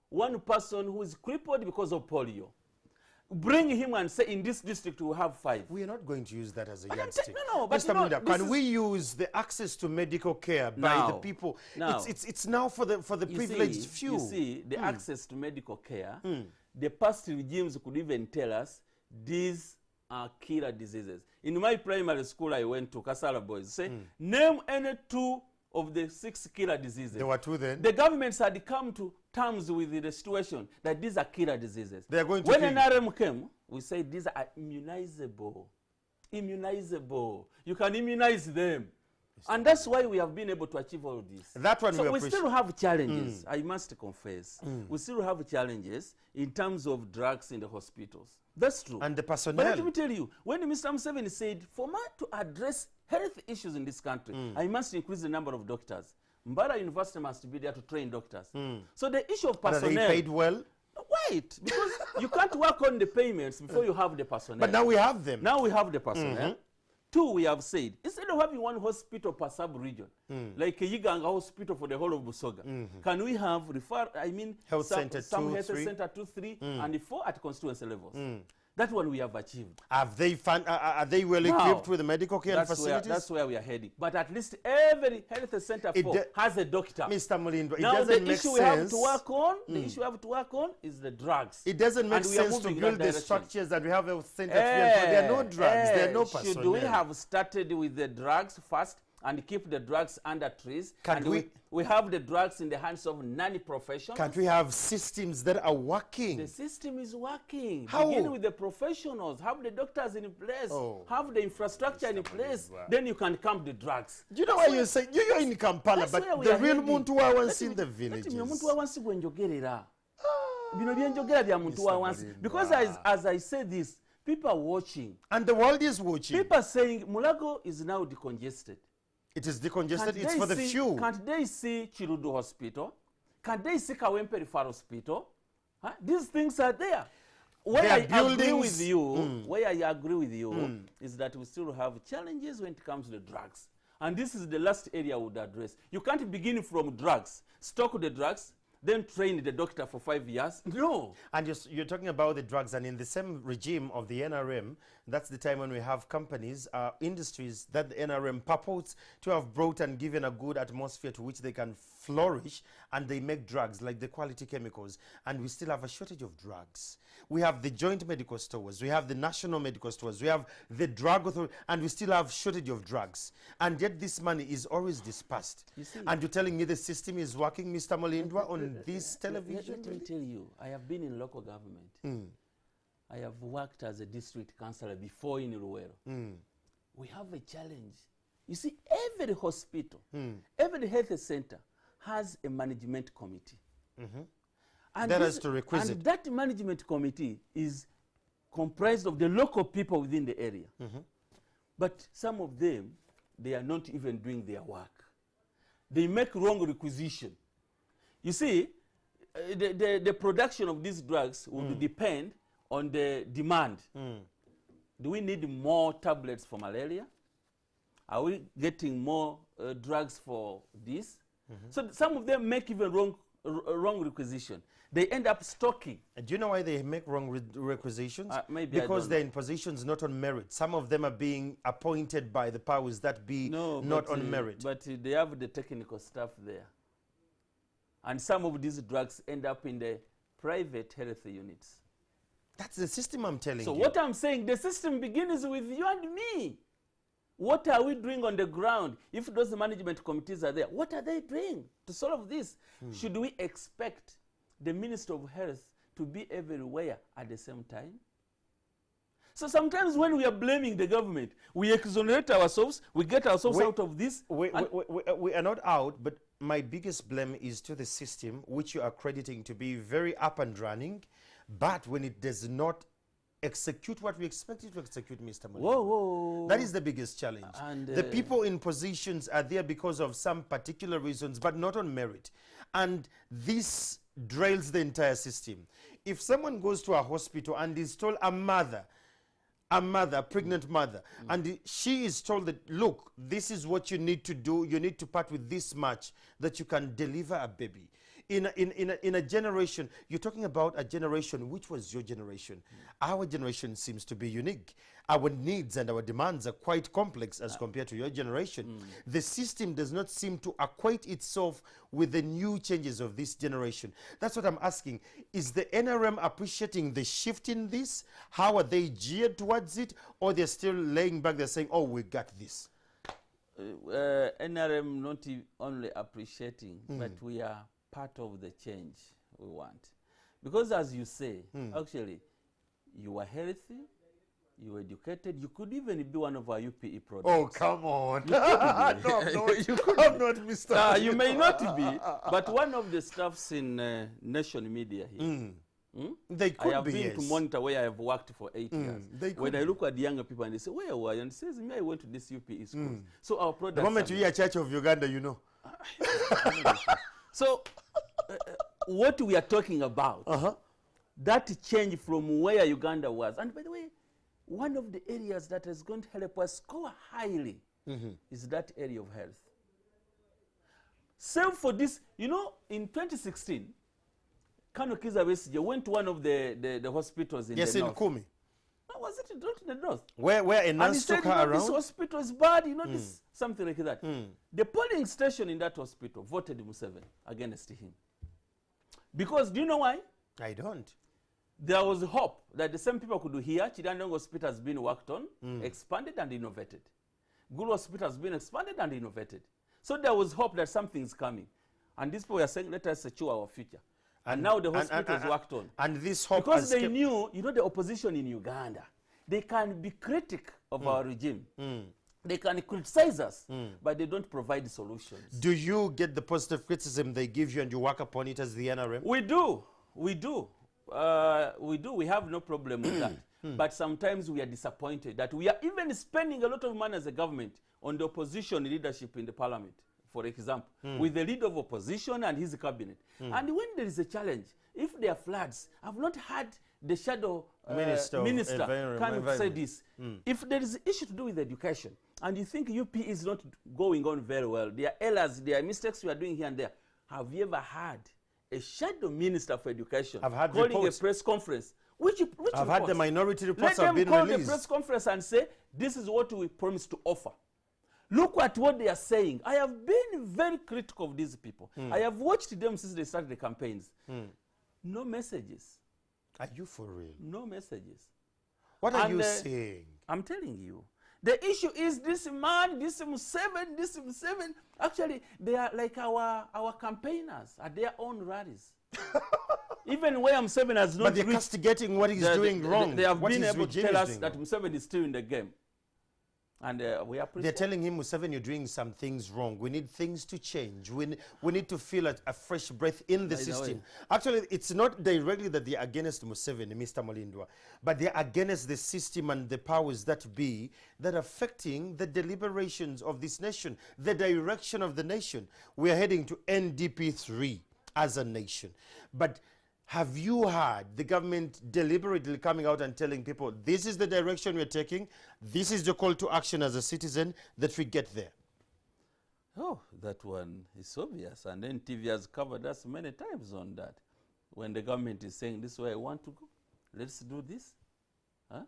one person who is crippled because of polio. Bring him and say in this district we have 5. We are not going to use that as a yardstick. No, but Mr. Mulindwa, can we use the access to medical care by the people? It's now for the privileged few. You see, the access to medical care, the past regimes could even tell us these are killer diseases. In my primary school I went to, Kasala boys, say, name any 2 of the 6 killer diseases. There were 2 then? The governments had come to terms with the situation that these are killer diseases. They are going to when NRM came, we said these are immunizable. Immunizable. You can immunize them. And that's why we have been able to achieve all this. That one so we still have challenges, I must confess. We still have challenges in terms of drugs in the hospitals. That's true. And the personnel. But let me tell you, when Mr. Museveni said, for me to address health issues in this country, I must increase the number of doctors. Mbara University must be there to train doctors. So the issue of personnel... Are they paid well? Wait, because you can't work on the payments before you have the personnel. But now we have them. Now we have the personnel. 2, we have said, instead of having 1 hospital per sub-region, like a Yiganga hospital for the whole of Busoga, can we have health center 2, 3, and 4 at constituency levels? That one we have achieved. Have they are they well equipped with the medical care and facilities? That's where we are heading. But at least every health center has a doctor. Mr. Mulindwa, it now doesn't the make issue sense. we have to work on, the issue we have to work on is the drugs. It doesn't make sense to build the structures that we have health centers. There are no drugs, there are no personnel. Should we have started with the drugs first and keep the drugs under trees? We have the drugs in the hands of non-professionals. Can't we have systems that are working? The system is working. How? Begin with the professionals, have the doctors in place, have the infrastructure in place, then you can come the drugs. Do you know why you say you're in Kampala, but the real Muntu wants in the villages? Because as I say this, people are watching. And the world is watching. People are saying Mulago is now decongested. It is decongested, it's for the few. Can't they see Chirudu Hospital? Can't they see Kawempe Referral Hospital? These things are there. Where I agree with you, is that we still have challenges when it comes to the drugs. And this is the last area I would address. You can't begin from drugs, stock the drugs, then train the doctor for 5 years. No. And you're talking about the drugs, and in the same regime of the NRM, that's the time when we have companies, industries that the NRM purports to have brought and given a good atmosphere to which they can flourish, and they make drugs like the quality chemicals, and we still have a shortage of drugs. We have the joint medical stores, we have the national medical stores, we have the drug authority, and we still have shortage of drugs. And yet this money is always dispersed. And you're telling me the system is working, Mr. Mulindwa, on this television? Let me tell you, I have been in local government. I have worked as a district councillor before in Ruwero. We have a challenge. You see, every hospital, every health center has a management committee. And that is to requisite. And that management committee is comprised of the local people within the area. But some of them, they are not even doing their work. They make wrong requisition. You see, the production of these drugs will depend on the demand. Do we need more tablets for malaria? Are we getting more drugs for this? So some of them make even wrong requisition. They end up stocking. Do you know why they make wrong requisitions? Maybe because they're in positions not on merit. Some of them are being appointed by the powers that be not on merit. But they have the technical staff there. And some of these drugs end up in the private health units. That's the system I'm telling you. So what I'm saying, the system begins with you and me. What are we doing on the ground? If those management committees are there, what are they doing to solve this? Should we expect the Minister of Health to be everywhere at the same time? So sometimes when we are blaming the government, we exonerate ourselves, we get ourselves out of this. We are not out, but my biggest blame is to the system, which you are crediting to be very up and running, but when it does not execute what we expect it to execute, Mr. Mulindwa. That is the biggest challenge. And the people in positions are there because of some particular reasons, but not on merit. And this derails the entire system. If someone goes to a hospital and is told a mother, a pregnant mother, and she is told that, look, this is what you need to do. You need to part with this much that you can deliver a baby. In a generation, you're talking about a generation, which was your generation. Our generation seems to be unique. Our needs and our demands are quite complex as compared to your generation. The system does not seem to acquaint itself with the new changes of this generation. That's what I'm asking. Is the NRM appreciating the shift in this? How are they geared towards it? Or they're still laying back, they're saying, oh, we got this? NRM not only appreciating, but we are part of the change we want. Because as you say, actually, you are healthy, you are educated, you could even be one of our UPE products. Oh, come on. No, I'm not. I'm not Mr. You may not be, but one of the staffs in Nation Media here, They could I have be, been yes. to monitor where I have worked for 8 years. They When could I look at the younger people and they say, where were you? And it says, me, I went to this UPE schools. So our products... The moment you hear Church of Uganda, you know. So what we are talking about, that change from where Uganda was. And by the way, one of the areas that is going to help us score highly is that area of health. Same for this, you know, in 2016, Kano Kiza Besigye went to one of the hospitals in the north. Yes, in Kumi. Was it not in the north? Where a And he nurse said, took you her know, around? this hospital is bad, you know, this, something like that. The polling station in that hospital voted Museveni against him. Because, do you know why? I don't. There was hope that the same people could do here. Chidandong Hospital has been worked on, expanded and innovated. Gulu Hospital has been expanded and innovated. So there was hope that something is coming. And these people were saying, let us secure our future. And now the hospital is worked on. And this hope Because has they kept- knew, you know, the opposition in Uganda, they can be critic of our regime. They can criticize us, but they don't provide solutions. Do you get the positive criticism they give you and you work upon it as the NRM? We do. We do. We do. We have no problem with that. But sometimes we are disappointed that we are even spending a lot of money as a government on the opposition leadership in the parliament, for example, with the leader of opposition and his cabinet. And when there is a challenge, if there are floods, I've not had the shadow Minister of minister kind of say Environment. this. If there is an issue to do with education, and you think UP is not going on very well, there are errors, there are mistakes we are doing here and there, have you ever had a shadow minister for education I've had calling reports. a press conference? Which I've had the minority reports Let have them been call the released. press conference and say, this is what we promise to offer. Look at what they are saying. I have been very critical of these people. I have watched them since they started the campaigns. No messages. Are you for real? No messages. What are And, you saying? I'm telling you. The issue is this man, this Museveni. Actually, they are like our campaigners at their own rallies. Even where Museveni has not But they're reached, castigating what he's doing wrong. They have what been his able to regime tell is us doing that wrong. Museveni is still in the game. And we They're appreciate. telling him, Museveni, you're doing some things wrong. We need things to change. We need to feel a fresh breath in the By the system. way. Actually, it's not directly that they're against Museveni, Mr. Mulindwa, but they're against the system and the powers that be that are affecting the deliberations of this nation, the direction of the nation. We are heading to NDP3 as a nation. But have you heard the government deliberately coming out and telling people, this is the direction we're taking, this is the call to action as a citizen, that we get there? Oh, that one is obvious. And then TV has covered us many times on that. When the government is saying, this is where I want to go, let's do this. Huh?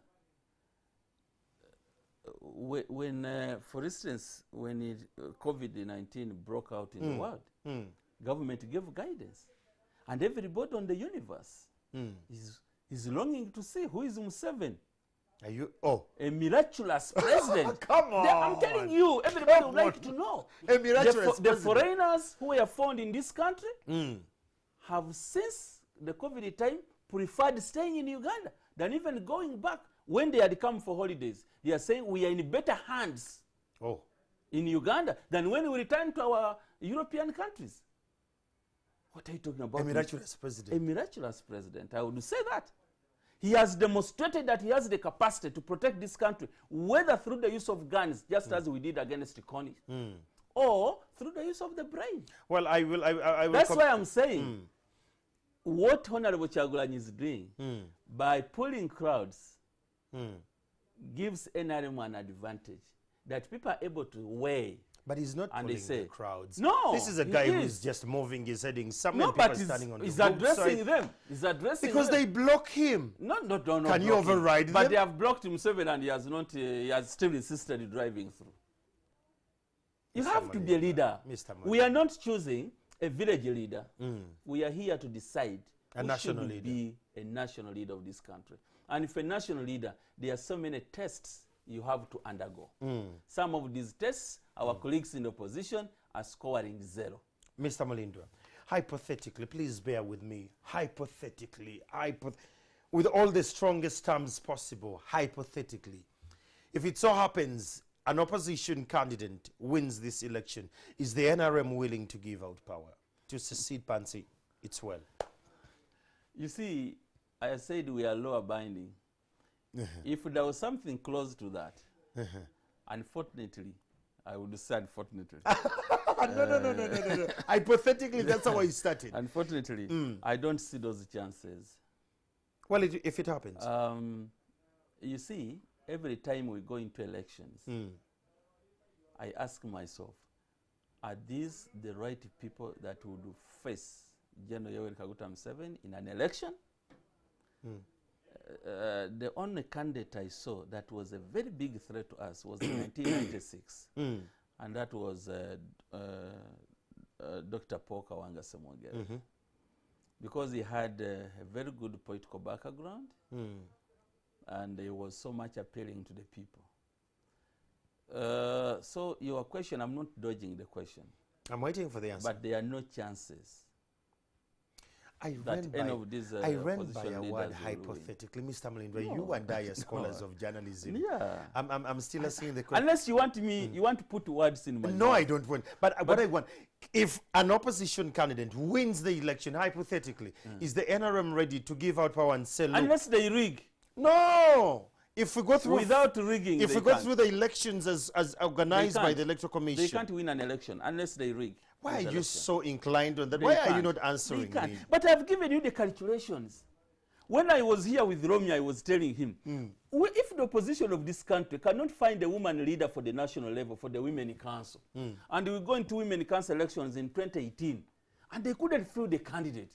When for instance, when COVID-19 broke out in the world, government gave guidance. And everybody on the universe is longing to see who is Museveni. Are you? Oh, A miraculous president. come on! I'm telling you, everybody would like to know. A miraculous The president. foreigners who were found in this country have since the COVID time preferred staying in Uganda than even going back. When they had come for holidays, they are saying we are in better hands Oh, in Uganda than when we return to our European countries. What are you talking about? a miraculous A president. miraculous president, I would say that. He has demonstrated that he has the capacity to protect this country, whether through the use of guns, just as we did against Connie, or through the use of the brain. Well, I will. I will. That's why I'm saying what Honorable Chagulanyi is doing by pulling crowds gives NRM an advantage that people are able to weigh. But he's not And pulling they say, the crowds. no, This is a he guy who is. is just moving his heading. Some No, people but standing on he's the addressing roadside. them. He's addressing Because them. they block him. No. Can you override But them? they have blocked him 7 and he has not. He has still insisted in driving through. You Mr. have to be a Mulindwa. leader. Mr. We are not choosing a village leader. We are here to decide A who national should leader. be a national leader of this country. And if a national leader, there are so many tests you have to undergo. Some of these tests, our colleagues in the opposition are scoring 0. Mr. Mulindwa, hypothetically, please bear with me. Hypothetically, with all the strongest terms possible, hypothetically, if it so happens an opposition candidate wins this election, is the NRM willing to give out power to secede Pansi? It's well. You see, I said we are law binding. If there was something close to that, unfortunately, I would say unfortunately. No. Hypothetically, that's how I started. Unfortunately, I don't see those chances. Well, if it happens. You see, every time we go into elections, I ask myself, are these the right people that would face General Yoweri Kaguta Museveni in an election? The only candidate I saw that was a very big threat to us was in 1996, and that was Dr. Paul Kawanga Semwogere, because he had a very good political background, and he was so much appealing to the people. So your question, I'm not dodging the question. I'm waiting for the answer. But there are no chances. I ran by a opposition word leaders will hypothetically. Mr. Mulindwa, you and I are scholars of journalism. Yeah. I'm still asking the question. Unless you want me, you want to put words in my No, mouth. I don't want. But what I want, if an opposition candidate wins the election, hypothetically, is the NRM ready to give out power and say, look, Unless they rig. no. If we go through Without rigging, if they we go can't. through the elections as organized by the Electoral Commission, They can't win an election unless they rig. why are this you election. so inclined on that? They Why are you can't. not answering They can't. me? But I've given you the calculations. When I was here with Romeo, I was telling him, if the opposition of this country cannot find a woman leader for the national level, for the Women Council, and we go into Women Council elections in 2018, and they couldn't fill the candidate,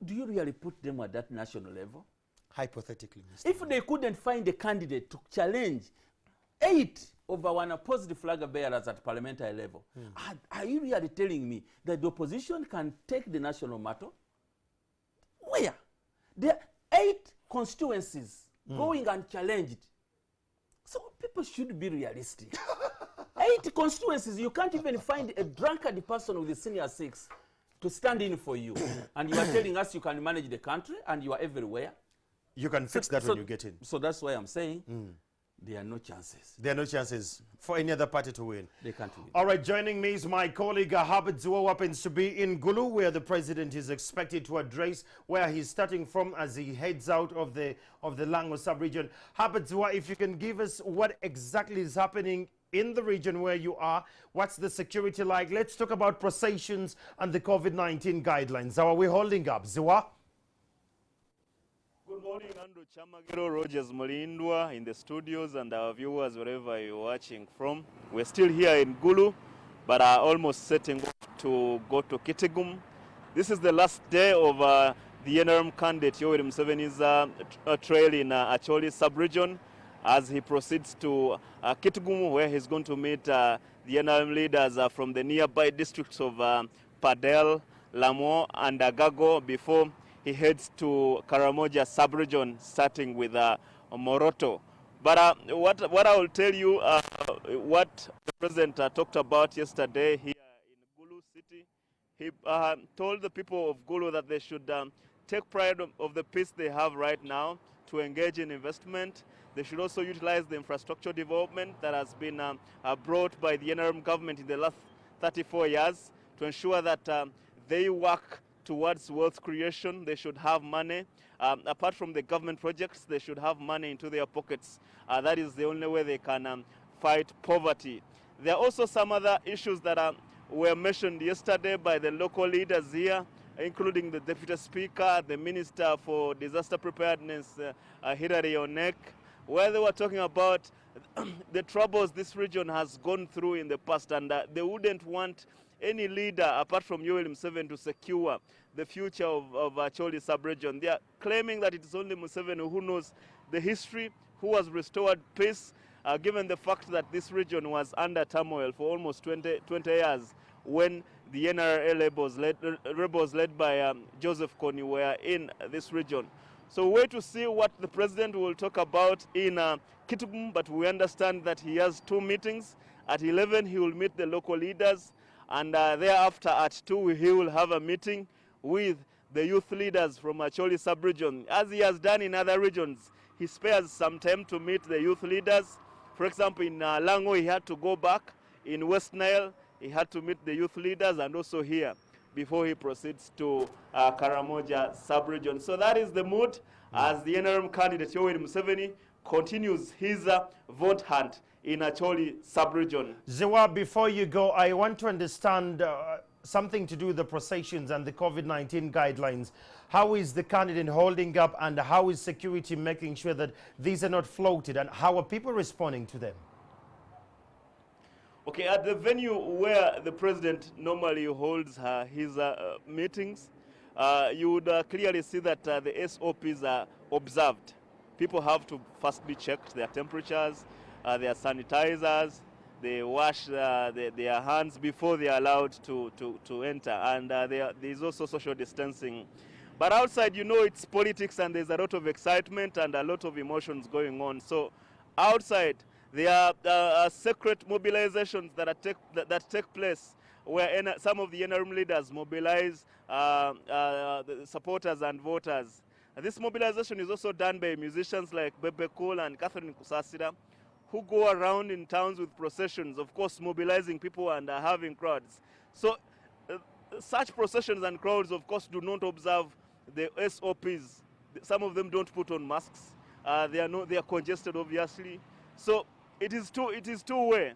do you really put them at that national level? Hypothetically, Mr. If they couldn't find a candidate to challenge 8 of our unopposed flag bearers at parliamentary level, are you really telling me that the opposition can take the national matter? Where? There are 8 constituencies going unchallenged. So people should be realistic. 8 constituencies, you can't even find a drunkard person with the senior 6 to stand in for you. And you are telling us you can manage the country and you are everywhere. You can fix that when you get in. So that's why I'm saying there are no chances. There are no chances for any other party to win. They can't win. All right, joining me is my colleague Habit Zua, who happens to be in Gulu, where the president is expected to address where he's starting from as he heads out of the Lango sub-region. Habit Zua, if you can give us what exactly is happening in the region where you are, what's the security like? Let's talk about processions and the COVID-19 guidelines. How are we holding up, Zua? Good morning, Andrew Chamagiro, Rogers Mulindwa in the studios, and our viewers wherever you're watching from. We're still here in Gulu, but are almost setting off to go to Kitigum. This is the last day of the NRM candidate Yoweri Museveni's trail in Acholi sub-region as he proceeds to Kitigum, where he's going to meet the NRM leaders from the nearby districts of Padel, Lamo, and Agago before he heads to Karamoja sub-region, starting with Moroto. But what I will tell you, what the president talked about yesterday here in Gulu city, he told the people of Gulu that they should take pride of the peace they have right now to engage in investment. They should also utilize the infrastructure development that has been brought by the NRM government in the last 34 years to ensure that they work towards wealth creation. They should have money. Apart from the government projects, they should have money into their pockets. That is the only way they can fight poverty. There are also some other issues that were mentioned yesterday by the local leaders here. including the Deputy Speaker, the Minister for Disaster Preparedness, Hilary Onek, where they were talking about the troubles this region has gone through in the past, and they wouldn't want any leader apart from Yoweri Museveni to secure the future of Acholi sub-region. They are claiming that it is only Museveni who knows the history, who has restored peace, given the fact that this region was under turmoil for almost 20 years when the NRM rebels led by Joseph Kony were in this region. So wait to see what the president will talk about in Kitgum, but we understand that he has 2 meetings. At 11, he will meet the local leaders, and thereafter at 2, he will have a meeting with the youth leaders from Acholi sub-region. As he has done in other regions, he spares some time to meet the youth leaders. For example, in Lango, he had to go back. In West Nile, he had to meet the youth leaders, and also here, before he proceeds to Karamoja sub-region. So that is the mood as the NRM candidate Yoweri Museveni continues his vote hunt in Acholi sub-region. Ziwa, before you go, I want to understand something to do with the processions and the COVID-19 guidelines. How is the candidate holding up, and how is security making sure that these are not floated, and how are people responding to them? Okay, at the venue where the president normally holds his meetings, you would clearly see that the SOPs are observed. People have to first be checked, their temperatures, their sanitizers, they wash their hands before they are allowed to enter, and there is also social distancing. But outside, you know, it's politics, and there's a lot of excitement and a lot of emotions going on. So outside, there are secret mobilizations that take place where some of the NRM leaders mobilize the supporters and voters. This mobilization is also done by musicians like Bebe Cool and Catherine Kusasira, who go around in towns with processions, of course mobilizing people and having crowds. So such processions and crowds, of course, do not observe the SOPs. Some of them don't put on masks. They are congested, obviously. So it is two-way.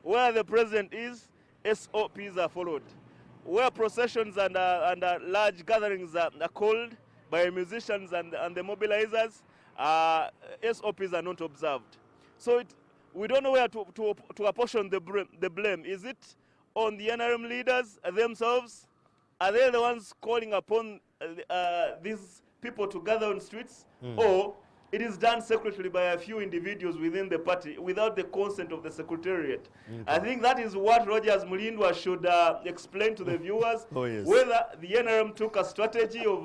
Where the president is, SOPs are followed. Where processions and large gatherings are called by musicians and the mobilizers, SOPs are not observed. So we don't know where to apportion the blame. Is it on the NRM leaders themselves? Are they the ones calling upon these people to gather on streets? Or it is done secretly by a few individuals within the party without the consent of the secretariat? I think that is what Rogers Mulindwa should explain to the viewers, whether the NRM took a strategy of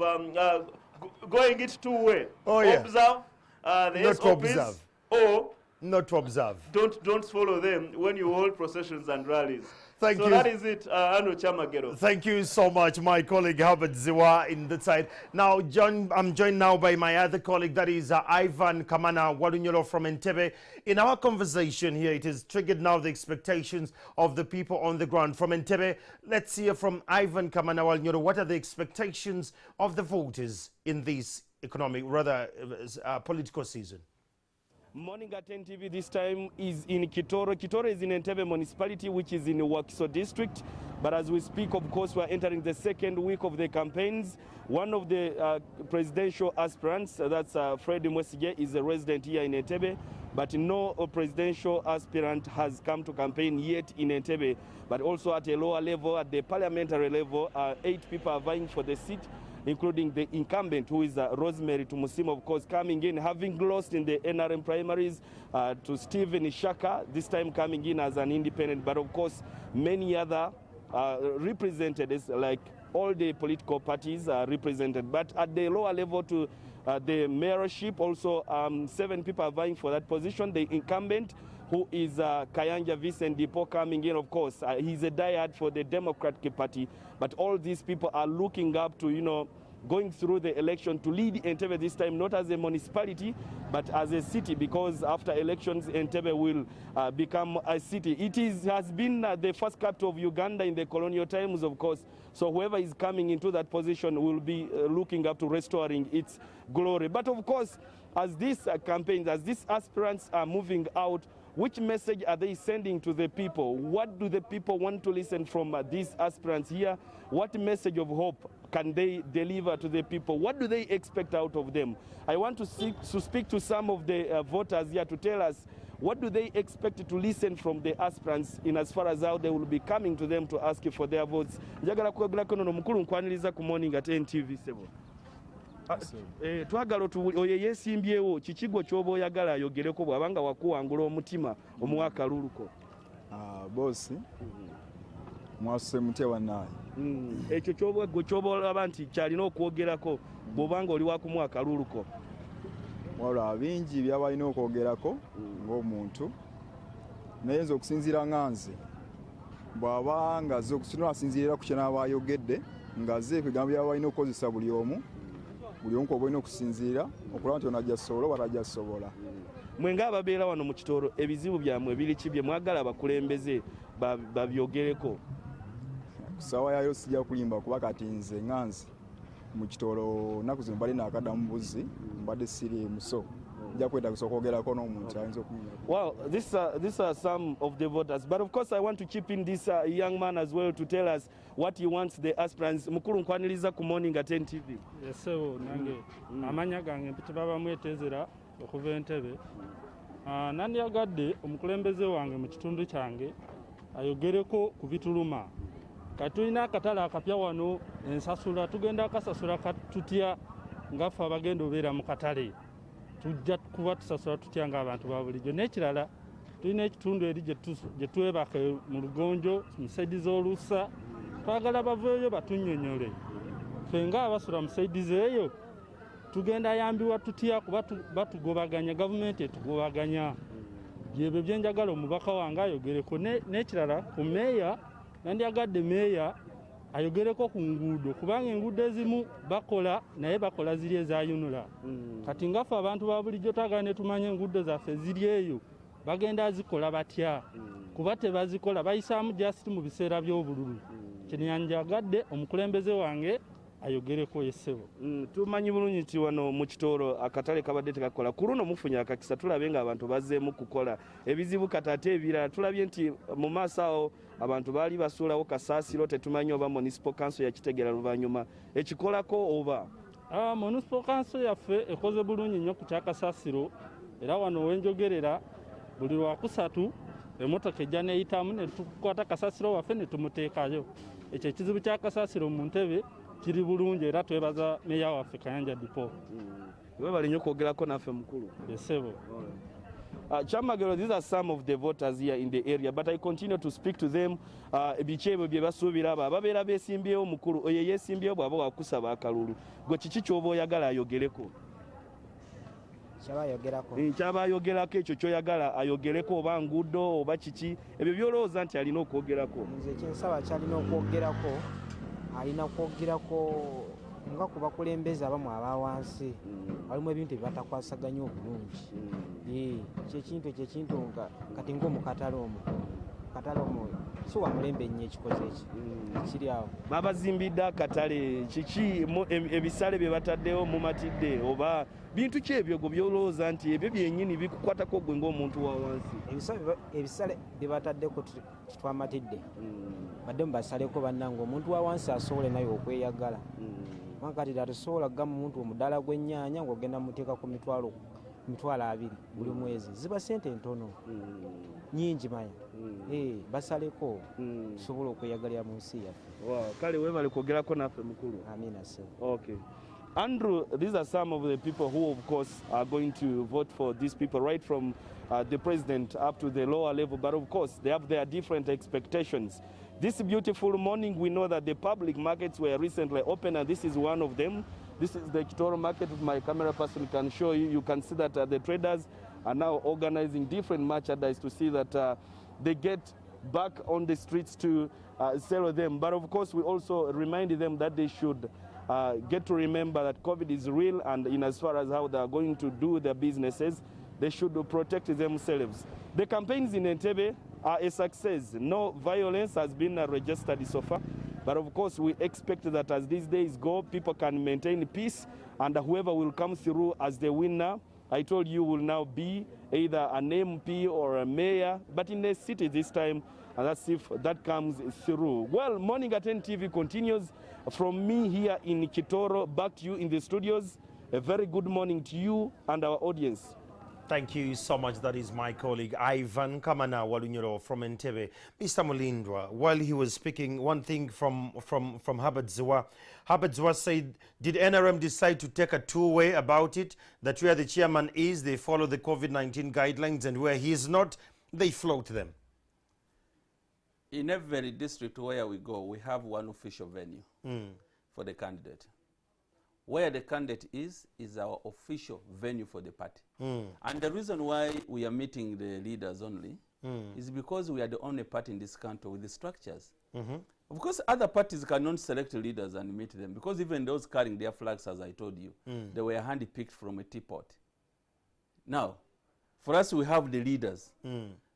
going it two-way. Observe the SOPs, or not to observe. Don't follow them when you hold processions and rallies. Thank you. So that is it, Anu Chamagero. Thank you so much, my colleague Herbert Ziwa in the side. Now, I'm joined now by my other colleague, that is Ivan Kamana Walunyolo from Entebbe. In our conversation here, it has triggered now the expectations of the people on the ground. From Entebbe, let's hear from Ivan Kamana Walunyolo. What are the expectations of the voters in this political season? Morning at NTV this time is in Kitoro. Kitoro is in Entebbe municipality, which is in Wakiso district. But as we speak, of course, we're entering the second week of the campaigns. One of the presidential aspirants, that's Fred Mwesige, is a resident here in Entebbe. But no presidential aspirant has come to campaign yet in Entebbe. But also at a lower level, at the parliamentary level, 8 people are vying for the seat, including the incumbent, who is Rosemary Tumusiima, of course, coming in, having lost in the NRM primaries to Stephen Ishaka, this time coming in as an independent. But of course, many other representatives, like all the political parties, are represented. But at the lower level to the mayorship, also 7 people are vying for that position. The incumbent, who is Kayanja Vincent Dipo, coming in, of course. He's a diehard for the Democratic Party. But all these people are looking up to, you know, going through the election to lead Entebbe this time, not as a municipality, but as a city, because after elections, Entebbe will become a city. It has been the first capital of Uganda in the colonial times, of course. So whoever is coming into that position will be looking up to restoring its glory. But of course, as these campaigns, as these aspirants are moving out, which message are they sending to the people? What do the people want to listen from these aspirants here? What message of hope can they deliver to the people? What do they expect out of them? I want to speak to some of the voters here to tell us what do they expect to listen from the aspirants in as far as how they will be coming to them to ask for their votes. Njagala kwegula kono mukulu nkwaniriza ku morning at NTV sebo. Twagala oyo yeesimbyewo kikigo ky'oba oyagala ayogereko bw'abanga wakuwangula omutima omuwa akaluluko. Bosi mwase mutewa naye ekyo ky'oba olaba nti kyalina okwogerako bw'obanga oli wakumuwa akaluluko. wabula bingi byabalina okwogerako ng'omuntu naye nze okusinziira nganze bw'aba nga ze okusinira asinziirira ku kyenaaba ayogedde nga ze ebigambo byabalina okukozesa buli omu kwoba olina okusinziira okulaba nti ono ajja sobola oba tajja sobola. Mwe ng'ababeera wano mu Kitoro ebizibu byammwe biri ki bye mwagala abakulembeze babyogereko? Ku ssaawa yayo sijja kulimba kuba kati nze nganze mu Kitoro nnaku zino mbadde naakadda mu buzzi mbadde siriimu so nja kwetagisa okwogerako n'omuntu ayinza okunyumya. Well, these are some of the voters, but of course I want to chip in this young man as well to tell us what he wants the aspirants. Mukulu nkwaniriza ku morning at NTV. Yesewo nange amanya gange mpitira bamwetezera okuva Entebbe. Nandyagadde omukulembeze wange mu kitundu kyange ayogereko ku bituluma. Katulina akatale akapya wano ensasula tugenda akasasula tutya ngaffe abagenda obeera mu katale. Tujja kuba tusasula tutya ng'abantu ba bulijjo. N'ekirala tulina ekitundu eri gye twebaka mu Lugonjo mu saidi z'Oluusa twagala baveeyo batunnyonnyole. Ffe ng'abasula mu saidi eyo tugenda yambiwa tutya kuba batugobaganya gavumenti etugobaganya. Byebyo bye njagala omubaka wange ayogereko. N'ekirala ku meeya nandyagadde meeya ayogereko ku nguudo kubanga enguudo ezimu bakola naye bakola ziri ezayunula. Kati ngaffe abantu ba bulijjo twagala ne tumanya enguudo zaffe ziri eyo bagenda zikola batya kuba tebazikola bayisaamu just mu biseera by'obululu. Kino yanjagadde omukulembeze wange ayogereko yessebo. Tumanyi bulungi nti wano mu Kitoro akatale kabadde tekakola ku luno mufunye akakisa tulabe nga abantu bazzeemu kukola ebizibu katate ebirala tulabye nti mu maaso awo abantu baali basuulawo kasaasiro tetumanyi oba municipal council yakitegera luvannyuma ekikolako oba municipal council yaffe ekoze bulungi nnyo ku kyakasaasiro era wano wenjogerera buli lwakusatu emmotoka ejja neeyitamu ne tukwata kasaasiro waffe ne tumuteekayo. Ekyo ekizibu kyakasaasiro mu Ntebe kiri bulungi era twebaza meeya waffe Kayanja Dipo. Webale nnyo okwogerako naffe mukulu. Yesebo. Chamagero, these are some of the voters here in the area, but I continue to speak to them. Ebikyebwe bye basuubira abo ababeera beesimbyewo mukulu oyo yeesimbyewo bw'aba wakusaba akalulu gwe kiki ky'oba oyagala ayogereko? Kyaba ayogerako ekyo ky'oyagala ayogereko oba nguudo oba kiki ebyo by'olowooza nti alina okwogerako? Nze kyensaba kyalina okwogerako alina kwogerako nga ku bakulembeze abamu abawansi walimu ebintu ebibatakwasaganya obulungi. Kyekintu nga kati ng'omukatale omwo si wamulembe nnyo ekikoze eki kiri awo. Babazimbidde akatale kiki ebisale bye bataddewo mumatidde oba bintu ki ebyo gwe byolowooza nti ebyo byennyini bikukwatako gwe ng'omuntu wa wansi? Ebisale bye bataddeko kitwamatidde badde mubasaleko bannange omuntu wa wansi asobole naye okweyagala. Kati tatusobola kugamba omuntu omudaala gw'ennyaanya ng'ogenda muteeka ku mitwalo 20 buli mwezi ziba sente ntono nyingi manya. Basaleko tusobole okweyagalira mu nsi yaffe. Kale weebale kwogerako naffe mukulu. Amina sebo. Okay. Andrew, these are some of the people who, of course, are going to vote for these people, right from the president up to the lower level. But, of course, they have their different expectations. This beautiful morning, we know that the public markets were recently open, and this is one of them. This is the Kitoro market. If my camera person can show you, you can see that the traders are now organizing different merchandise to see that they get back on the streets to sell them. But, of course, we also remind them that they should get to remember that COVID is real, and in as far as how they are going to do their businesses, they should protect themselves. The campaigns in Entebbe are a success. No violence has been registered so far, but of course we expect that as these days go, people can maintain peace, and whoever will come through as the winner, I told you, will now be either an MP or a mayor, but in the city this time, and let's see if that comes through. Well, Morning at 10 TV continues from me here in Kitoro. Back to you in the studios. A very good morning to you and our audience. Thank you so much. That is my colleague Ivan Kamana Walunyoro from Entebbe. Mr. Mulindwa, while he was speaking, one thing from Herbert Zwa said, did NRM decide to take a two-way about it, that where the chairman is, they follow the COVID-19 guidelines, and where he is not, they float them? In every district where we go, we have one official venue for the candidate. Where the candidate is our official venue for the party. And the reason why we are meeting the leaders only is because we are the only party in this country with the structures. Of course, other parties cannot select leaders and meet them, because even those carrying their flags, as I told you, they were hand-picked from a teapot. Now, for us, we have the leaders.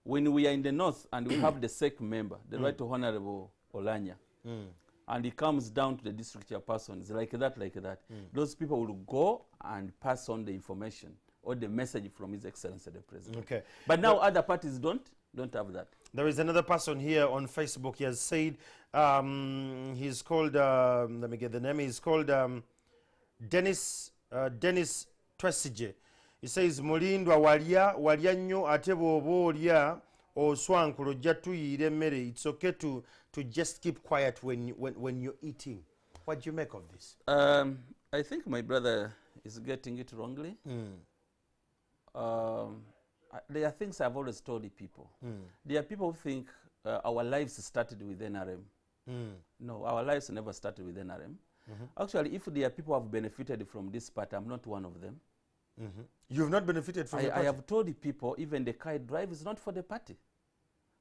When we are in the north and we have the SEC member, the Right Honorable Olanya, and he comes down to the district chairpersons, like that, those people will go and pass on the information or the message from His Excellency the President. Okay. But now other parties don't have that. There is another person here on Facebook. He has said, he's called, let me get the name, he's called Dennis Twesije. He says, Mulindwa walya nnyo ate bw'oba olya oswankula ojja tuyiira emmere. It's okay to just keep quiet when you're eating. What do you make of this? I think my brother is getting it wrongly. There are things I've always told the people. There are people who think our lives started with NRM. No, our lives never started with NRM. Actually, if there are people who have benefited from this party, I'm not one of them. You've not benefited from the party? I have told the people, even the car drive is not for the party.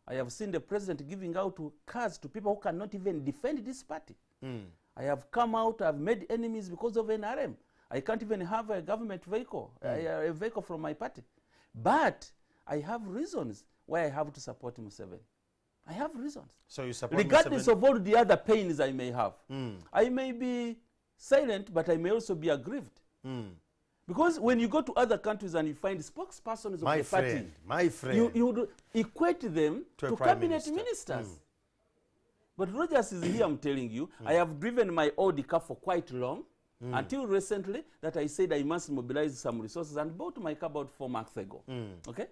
I have seen the president giving out cars to people who cannot even defend this party. I have come out, I've made enemies because of NRM. I can't even have a government vehicle, a vehicle from my party. But I have reasons why I have to support Museveni. I have reasons. So you support regardless Museveni? of all the other pains I may have. I may be silent, but I may also be aggrieved. Because when you go to other countries and you find spokespersons of the party, my friend, you would equate them to cabinet ministers. But Rogers is here, I'm telling you. I have driven my Audi car for quite long, until recently that I said I must mobilize some resources and bought my car about 4 months ago. Okay?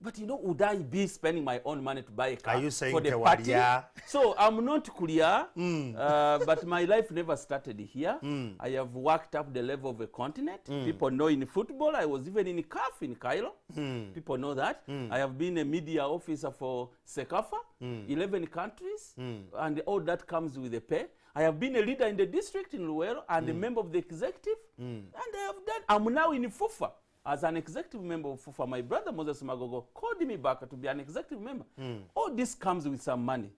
But you know, would I be spending my own money to buy a car for the party? So I'm not clear, but my life never started here. I have worked up the level of a continent. People know in football, I was even in CAF in Cairo. People know that. I have been a media officer for SECAFA, 11 countries, and all that comes with a pay. I have been a leader in the district in Luwero and a member of the executive, and I have done. I'm now in FUFA. As an executive member of FUFA, my brother Moses Magogo called me back to be an executive member. All this comes with some money.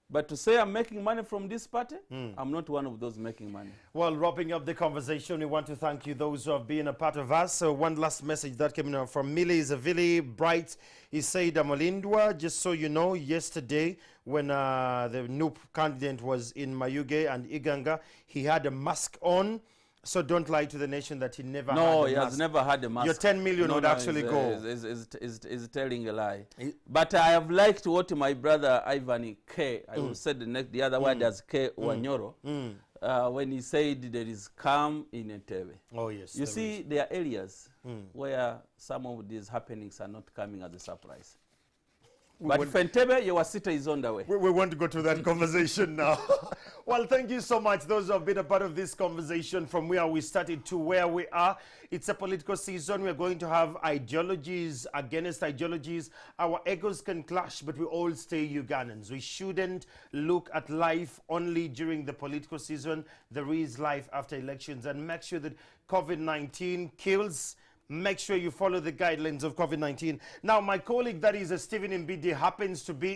But to say I'm making money from this party, I'm not one of those making money. Well, wrapping up the conversation, we want to thank you, those who have been a part of us. So one last message that came in from Millie Zavili Bright. He said, Mulindwa, just so you know, yesterday when the new candidate was in Mayuge and Iganga, he had a mask on. So don't lie to the nation that he never had a mask. No, he has never had a mask. Your 10 million would actually go. Is telling a lie. But I have liked what my brother Ivan K, I will say the other word as K Wanyoro, when he said there is calm in Entebbe. Oh, yes. You see, there are areas where some of these happenings are not coming as a surprise. But Entebbe, your city is on the way. We want to go to that conversation now. Well, thank you so much, those who have been a part of this conversation from where we started to where we are. It's a political season. We're going to have ideologies against ideologies. Our egos can clash, but we all stay Ugandans. We shouldn't look at life only during the political season. There is life after elections, and make sure that COVID-19 kills. Make sure you follow the guidelines of COVID-19. Now, my colleague, that is Stephen Mbidi, happens to be